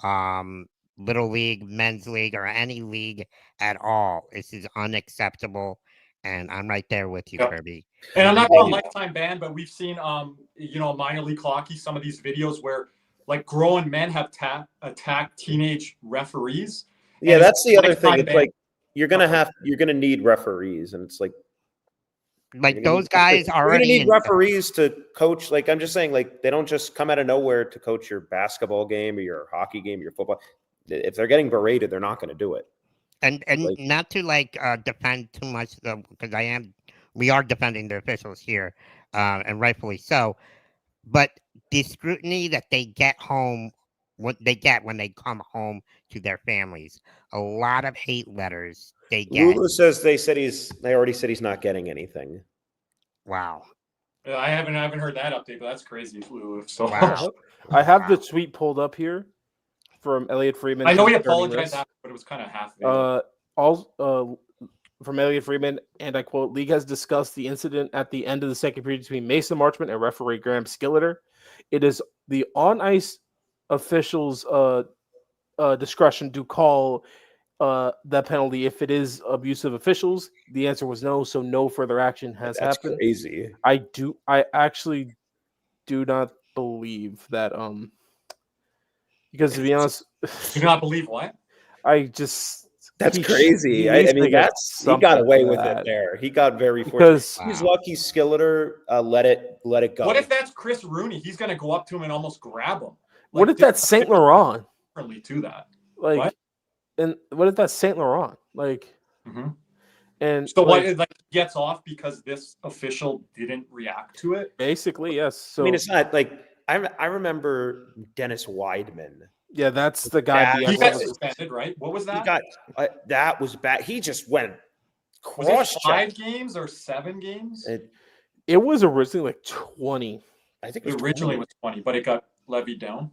little league, men's league, or any league at all. This is unacceptable, and I'm right there with you, Kirby. And I'm not going lifetime ban, but we've seen, minor league hockey, some of these videos where like grown men have attacked teenage referees. Yeah, that's the other thing. It's ban. like you're gonna need referees, and it's like those guys you're gonna need referees to coach. Like I'm just saying, like they don't just come out of nowhere to coach your basketball game or your hockey game or your football. If they're getting berated, they're not going to do it. And not to defend too much though, because we are defending the officials here, and rightfully so. But the scrutiny that they get home, what they get when they come home to their families, a lot of hate letters they get. Lulu says they already said he's not getting anything. Wow. I haven't heard that update, but that's crazy, Lulu. So wow. I have the tweet pulled up here from Elliot Freeman. I know he apologized after, but it was kind of half. From Elliot Freeman, and I quote, "League has discussed the incident at the end of the second period between Mason Marchment and referee Graham Skilleter. It is the on-ice officials' discretion to call that penalty if it is abusive officials. The answer was no, so no further action has happened." That's crazy. I actually do not believe that. Because to be honest, you do not believe what? That's crazy. I mean, he got away with it there. He got very fortunate. He's lucky Skilleter let it go. What if that's Chris Rooney? He's going to go up to him and almost grab him. What if that's Saint Laurent? To that, what if that's Saint Laurent? And so what gets off because this official didn't react to it? Basically, yes. So I mean, it's not like I remember Dennis Weidman. Yeah, that's the guy. He got suspended, right? What was that? He got that was bad. He just went. Was it 5 games or 7 games? It was originally like 20. I think it originally was 20, but it got Levy down.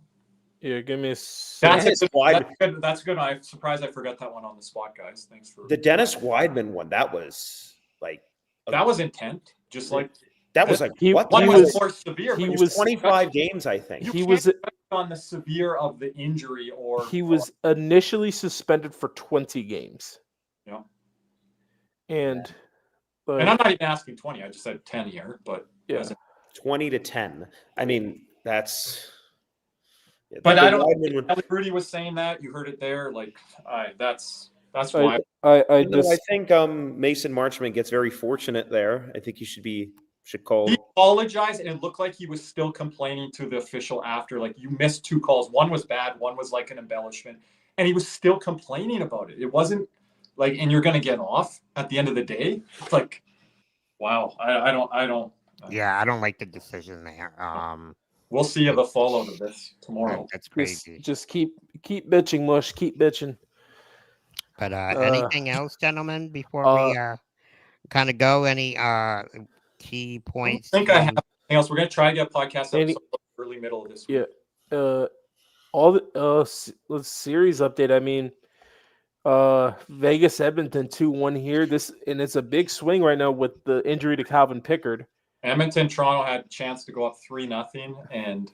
Yeah, give me a That's Weidman. good. That's good. I'm surprised I forgot that one on the spot, guys. Thanks for The Dennis Weidman one. That was like that was intent. Just like that was like he, what? one he was was more severe. he but was 25 games, I think. you he can't was judge on the severe of the injury or he was initially suspended for 20 games. Yeah. And and I'm not even asking 20. I just said 10 here, but yeah. 20 to 10. I mean, that's. Yeah, but the I don't. Weidman one- Ellie Rudy was saying that. You heard it there. Like, that's I why. I think Mason Marchment gets very fortunate there. I think he should call. He apologized, and it looked like he was still complaining to the official after. Like, you missed 2 calls. One was bad. One was like an embellishment, and he was still complaining about it. It wasn't like, and you're going to get off at the end of the day. It's like, wow. I don't. Yeah, I don't like the decision there. We'll see the fallout of this tomorrow. That's crazy. Just keep bitching, Mush. Keep bitching. But anything else, gentlemen, before we kind of go? Any key points? I think I have anything else. We're going to try to get a podcast episode early middle of this week. Yeah. All the series update. I mean, Vegas Edmonton 2-1 here. It's a big swing right now with the injury to Calvin Pickard. Edmonton, Toronto had a chance to go up 3-0, and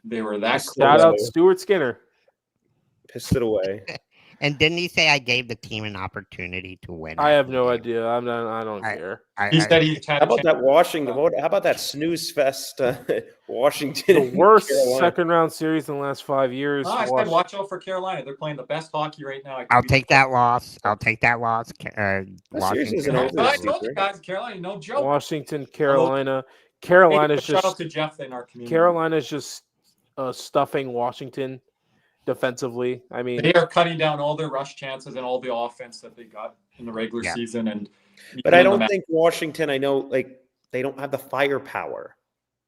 they were that close. Shout out Stuart Skinner. Pissed it away. And didn't he say I gave the team an opportunity to win? I have no idea. I don't care. He said he had How about that Washington? How about that snooze fest? The Washington. worst second round series in the last 5 years. I said watch out for Carolina. They're playing the best hockey right now. I'll take that loss. Washington. I told you guys, Carolina, no joke. Washington, Carolina. Carolina's shout out just to Jeff in our community. Carolina's just stuffing Washington defensively. I mean, they are cutting down all their rush chances and all the offense that they got in the regular season. But I don't think Washington. I know, like, they don't have the firepower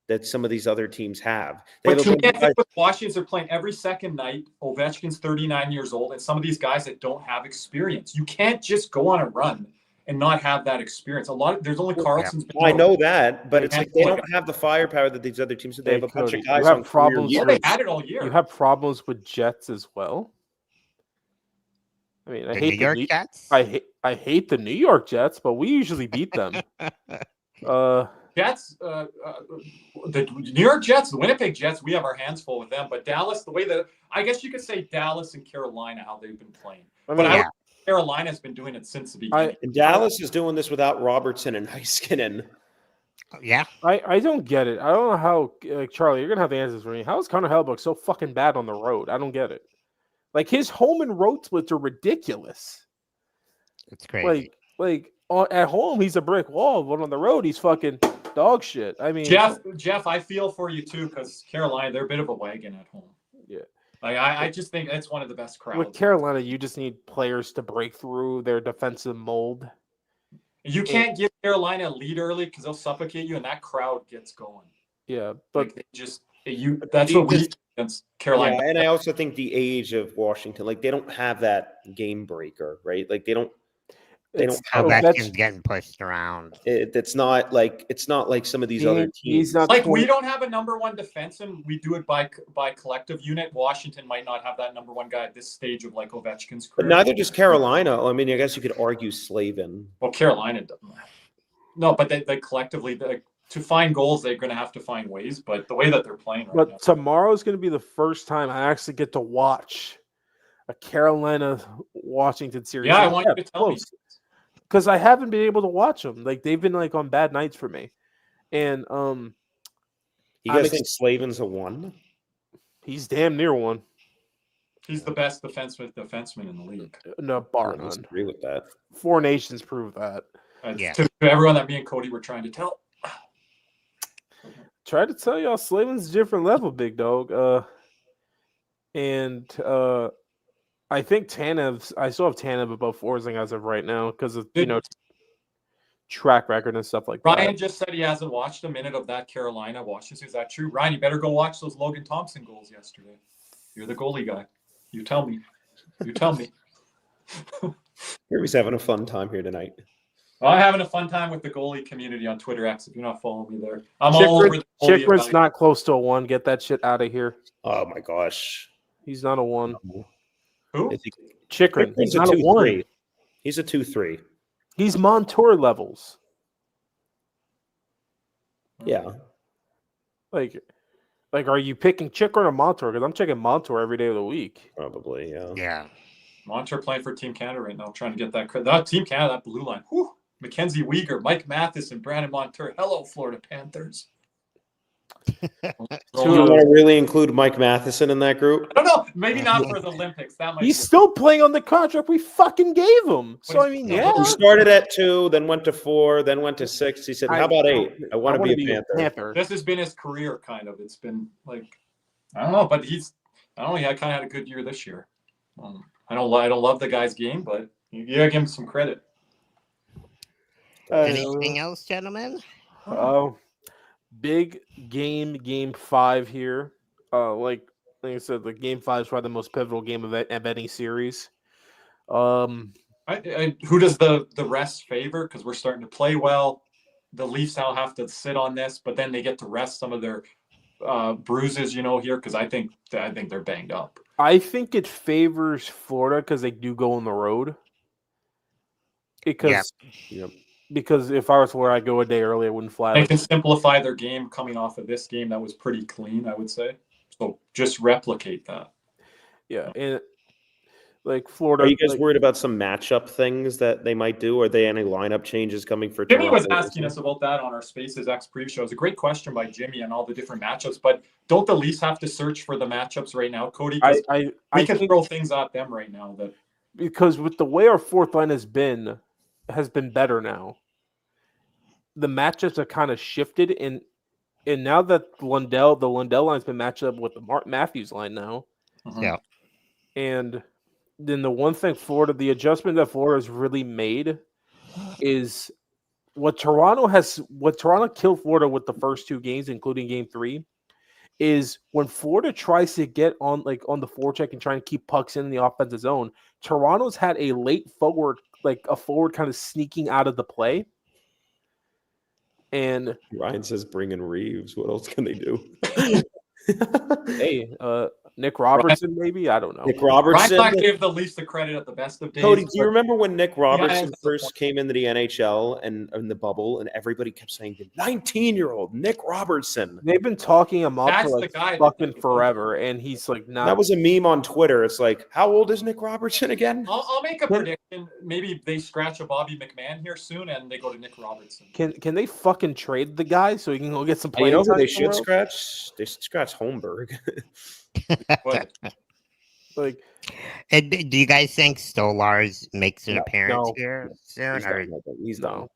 that some of these other teams have. But to me, I think with Washington, they're playing every second night. Ovechkin's 39 years old, and some of these guys that don't have experience. You can't just go on a run and not have that experience. There's only Carlson's. I know that, but it's like they don't have the firepower that these other teams do. They have a bunch of guys on problems. They had it all year. You have problems with Jets as well. I mean, I hate New York Jets. I hate the New York Jets, but we usually beat them. Jets, the New York Jets, the Winnipeg Jets, we have our hands full with them. But Dallas, the way that I guess you could say Dallas and Carolina, how they've been playing. Carolina's been doing it since the beginning. And Dallas is doing this without Robertson and Heiskanen. Yeah. I don't get it. I don't know how, Charlie, you're going to have the answers for me. How is Connor Hellebuyck so fucking bad on the road? I don't get it. Like, his home and road splits are ridiculous. It's crazy. Like at home, he's a brick wall, but on the road, he's fucking dog shit. I mean, Jeff, I feel for you too, because Carolina, they're a bit of a wagon at home. Yeah. Like, I just think it's one of the best crowds. With Carolina, you just need players to break through their defensive mold. You can't give Carolina a lead early because they'll suffocate you, and that crowd gets going. Yeah, but that's what we against Carolina. Yeah, and I also think the age of Washington, like, they don't have that game breaker, right? Like, they don't have Ovechkin's getting pushed around. It's not like some of these other teams. We don't have a number one defenseman. We do it by collective unit. Washington might not have that number one guy at this stage of like Ovechkin's career. But neither does Carolina. I mean, I guess you could argue Slavin. Well, Carolina doesn't. No, but they collectively, to find goals, they're going to have to find ways. But the way that they're playing right now. Tomorrow's going to be the first time I actually get to watch a Carolina-Washington series. Yeah, I want you to tell me. Because I haven't been able to watch them. Like, they've been like on bad nights for me. And you guys think Slavin's a 1? He's damn near 1. He's the best defenseman in the league. No, bar none. I disagree with that. 4 Nations prove that. To everyone that me and Cody were trying to tell. Try to tell y'all Slavin's a different level, big dog. I think I still have Tanev above Forsling as of right now because of track record and stuff like that. Ryan just said he hasn't watched a minute of that Carolina Washington. Is that true? Ryan, you better go watch those Logan Thompson goals yesterday. You're the goalie guy. You tell me. Here he's having a fun time here tonight. Well, I'm having a fun time with the goalie community on Twitter X. If you're not following me there, I'm all over the goalie. Chikrin's not close to a 1. Get that shit out of here. Oh my gosh. He's not a 1. Who? Chikrin. He's Chikrin's a not a 2-3. 1. He's a 2-3. He's Montour levels. Yeah. Like, are you picking Chikrin or Montour? Because I'm checking Montour every day of the week. Probably, yeah. Yeah. Montour playing for Team Canada right now, trying to get that credit. That Team Canada, that blue line. Whew. Mackenzie Weegar, Mike Matheson, Brandon Montour. Hello, Florida Panthers. Do you want to really include Mike Matheson in that group? I don't know. Maybe not for the Olympics. That might. He's still playing on the contract we fucking gave him. So, I mean, yeah. He started at 2, then went to 4, then went to 6. He said, how about 8? I want to be a Panther. This has been his career, kind of. It's been like, I don't know, but I don't know. He kind of had a good year this year. I don't love the guy's game, but you gotta give him some credit. Anything else, gentlemen? Big game 5 here. Like I said, the game 5 is probably the most pivotal game of any series. Who does the rest favor? Because we're starting to play well. The Leafs now have to sit on this, but then they get to rest some of their bruises, here, because I think they're banged up. I think it favors Florida because they do go on the road. Because if I was Florida, I'd go a day early. I wouldn't fly. They can simplify their game coming off of this game that was pretty clean, I would say. So just replicate that. Yeah, and like Florida. Are you guys worried about some matchup things that they might do? Are there any lineup changes coming for Jimmy Toronto? was asking us about that on our Spaces X pre-show. It's a great question by Jimmy and all the different matchups, but don't the Leafs have to search for the matchups right now, Cody? We can throw things at them right now. Because with the way our fourth line has been better now. The matchups have kind of shifted, and now that the Lundell line's been matched up with the Matthews line now. Yeah. And then the one thing the adjustment that Florida has really made is what Toronto killed Florida with the first 2 games, including game 3, is when Florida tries to get on the forecheck and try and keep pucks in the offensive zone, Toronto's had a late forward, like a forward kind of sneaking out of the play. And Ryan says bring in Reeves. What else can they do? Hey, Nick Robertson, maybe? I don't know. Nick Robertson. Ryan gave the Leafs the credit at the best of days. Cody, do you remember when Nick Robertson first came into the NHL and in the bubble, and everybody kept saying the 19-year-old Nick Robertson? They've been talking him up That's for the guy fucking forever, and he's like not. That was a meme on Twitter. It's like, how old is Nick Robertson again? I'll make a prediction. Maybe they scratch a Bobby McMahon here soon, and they go to Nick Robertson. Can they fucking trade the guy so he can go get some playing You know who time they should somewhere else? scratch? They should scratch Holmberg. Like, And do you guys think Stolarz makes an appearance no. here soon? He's not.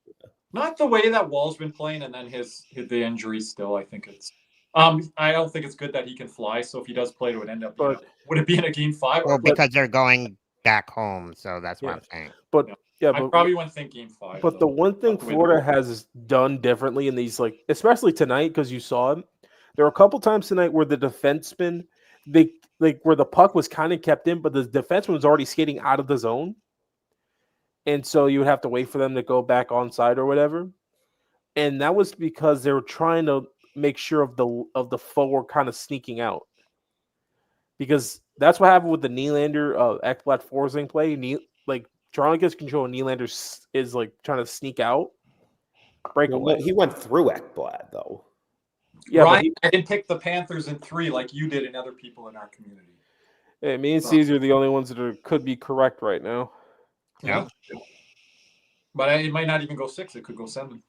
Not the way that Wall's been playing, and then the injuries still. I think it's. I don't think it's good that he can fly. So if he does play, it would end up. Would it be in a game 5? Well, because they're going back home, so that's what I'm saying. But I probably wouldn't think game 5. But the one thing Florida has done differently in these, like, especially tonight, because you saw it, there were a couple times tonight where the defenseman, where the puck was kind of kept in, but the defenseman was already skating out of the zone. And so you would have to wait for them to go back onside or whatever. And that was because they were trying to make sure of the forward kind of sneaking out. Because that's what happened with the Nylander Ekblad Forsling play. Toronto gets control, and Nylander is like trying to sneak out. Breakaway. He went through Ekblad though. Yeah, Ryan, I didn't pick the Panthers in 3 like you did and other people in our community. Hey, me and Caesar are the only ones that could be correct right now. Yeah. But it might not even go 6. It could go 7.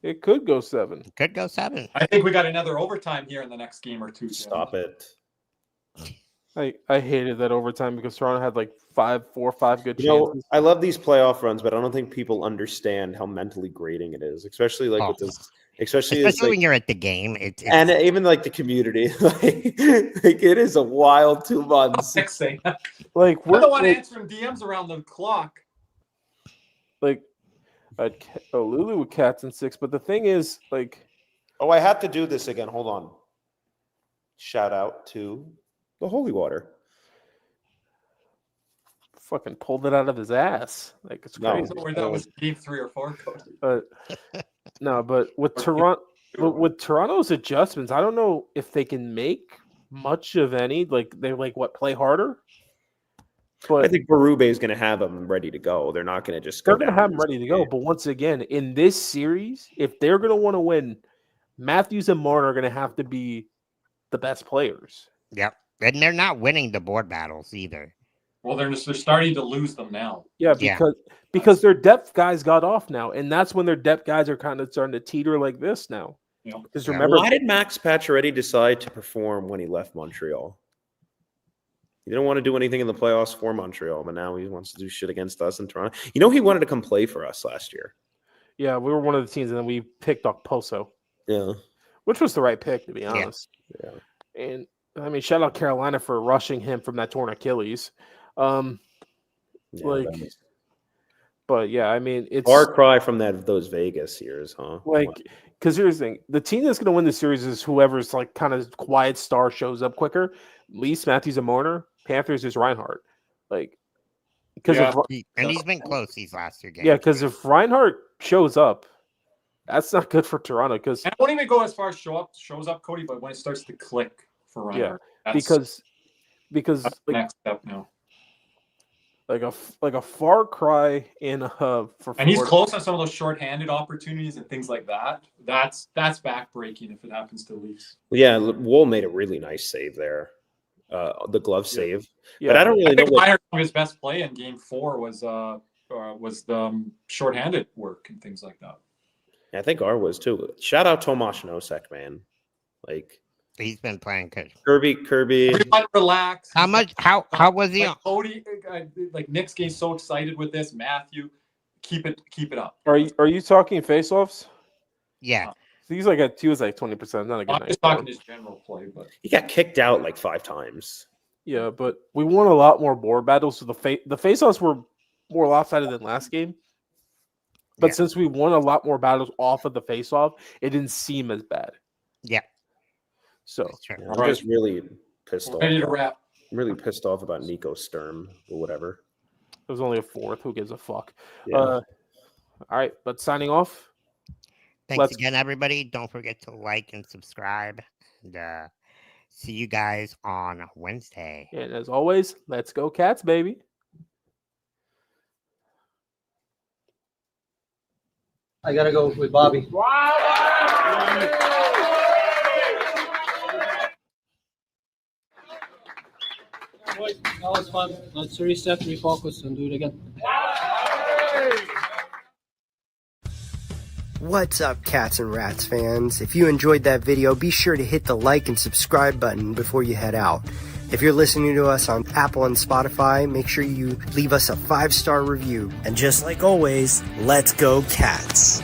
It could go 7. Could go 7. I think we got another overtime here in the next game or 2. Stop it. I hated that overtime because Toronto had like 4 or 5 good chances. I love these playoff runs, but I don't think people understand how mentally grating it is, especially with this. Especially when you're at the game, it's and even like the community, like it is a wild 2 months. Like we're the one answering DMs around the clock. Like, Lulu with cats and 6, but the thing is, like, I had to do this again. Hold on. Shout out to the Holy Water. fucking pulled it out of his ass. Like it's No. crazy. Or that was game 3 or 4, Cody. But no, but with Toronto's adjustments, I don't know if they can make much of any. Like they play harder. But I think Berube is going to have them ready to go. They're not going to just go. they're going to have them ready to go. But once again, in this series, if they're going to want to win, Matthews and Martin are going to have to be the best players. Yep. And they're not winning the board battles either. Well, they're starting to lose them now. Yeah, because their depth guys got off now, and that's when their depth guys are kind of starting to teeter like this now. Yeah. Because remember, why did Max Pacioretty decide to perform when he left Montreal? He didn't want to do anything in the playoffs for Montreal, but now he wants to do shit against us in Toronto. You know, he wanted to come play for us last year. Yeah, we were one of the teams, and then we picked Okposo. Yeah. Which was the right pick, to be honest. Yeah. And, I mean, shout out Carolina for rushing him from that torn Achilles. But, yeah, I mean, it's... Far cry from those Vegas years, huh? Because here's the thing. The team that's going to win the series is whoever's, kind of quiet star shows up quicker. Leafs, Matthews, and Marner. Panthers is Reinhardt. And he's been close these last 2 games. Yeah, because if Reinhardt shows up, that's not good for Toronto. Because I won't even go as far as shows up, Cody, but when it starts to click for Reinhardt, because that's the next step now. Like a far cry in and he's close on some of those shorthanded opportunities and things like that. That's backbreaking if it happens to Leafs. Yeah, Wool made a really nice save there. The glove save. Yeah. But I don't really know what his best play in game 4 was the shorthanded work and things like that. I think R was too. Shout out Tomasz Nosek, man. He's been playing good. Kirby. Everyone relax. How was he on? Cody, Nick's getting so excited with this. Matthew, keep it up. Are you talking face-offs? Yeah. He was like 20%. Not a good I'm night. just talking his general play, but he got kicked out 5 times. Yeah, but we won a lot more board battles, so the face-offs were more lopsided than last game. But since we won a lot more battles off of the face-off, it didn't seem as bad. Yeah. So I'm just really pissed off. Ready to wrap. I'm really pissed off about Nico Sturm or whatever. It was only a 4th. Who gives a fuck? Yeah. All right, but signing off. Thanks again, everybody. Don't forget to like and subscribe. And see you guys on Wednesday. And as always, let's go Cats, baby. I gotta go with Bobby. That was fun. Let's reset, refocus, and do it again. What's up, Cats and Rats fans? If you enjoyed that video, be sure to hit the like and subscribe button before you head out. If you're listening to us on Apple and Spotify, make sure you leave us a 5-star review. And just like always, let's go Cats.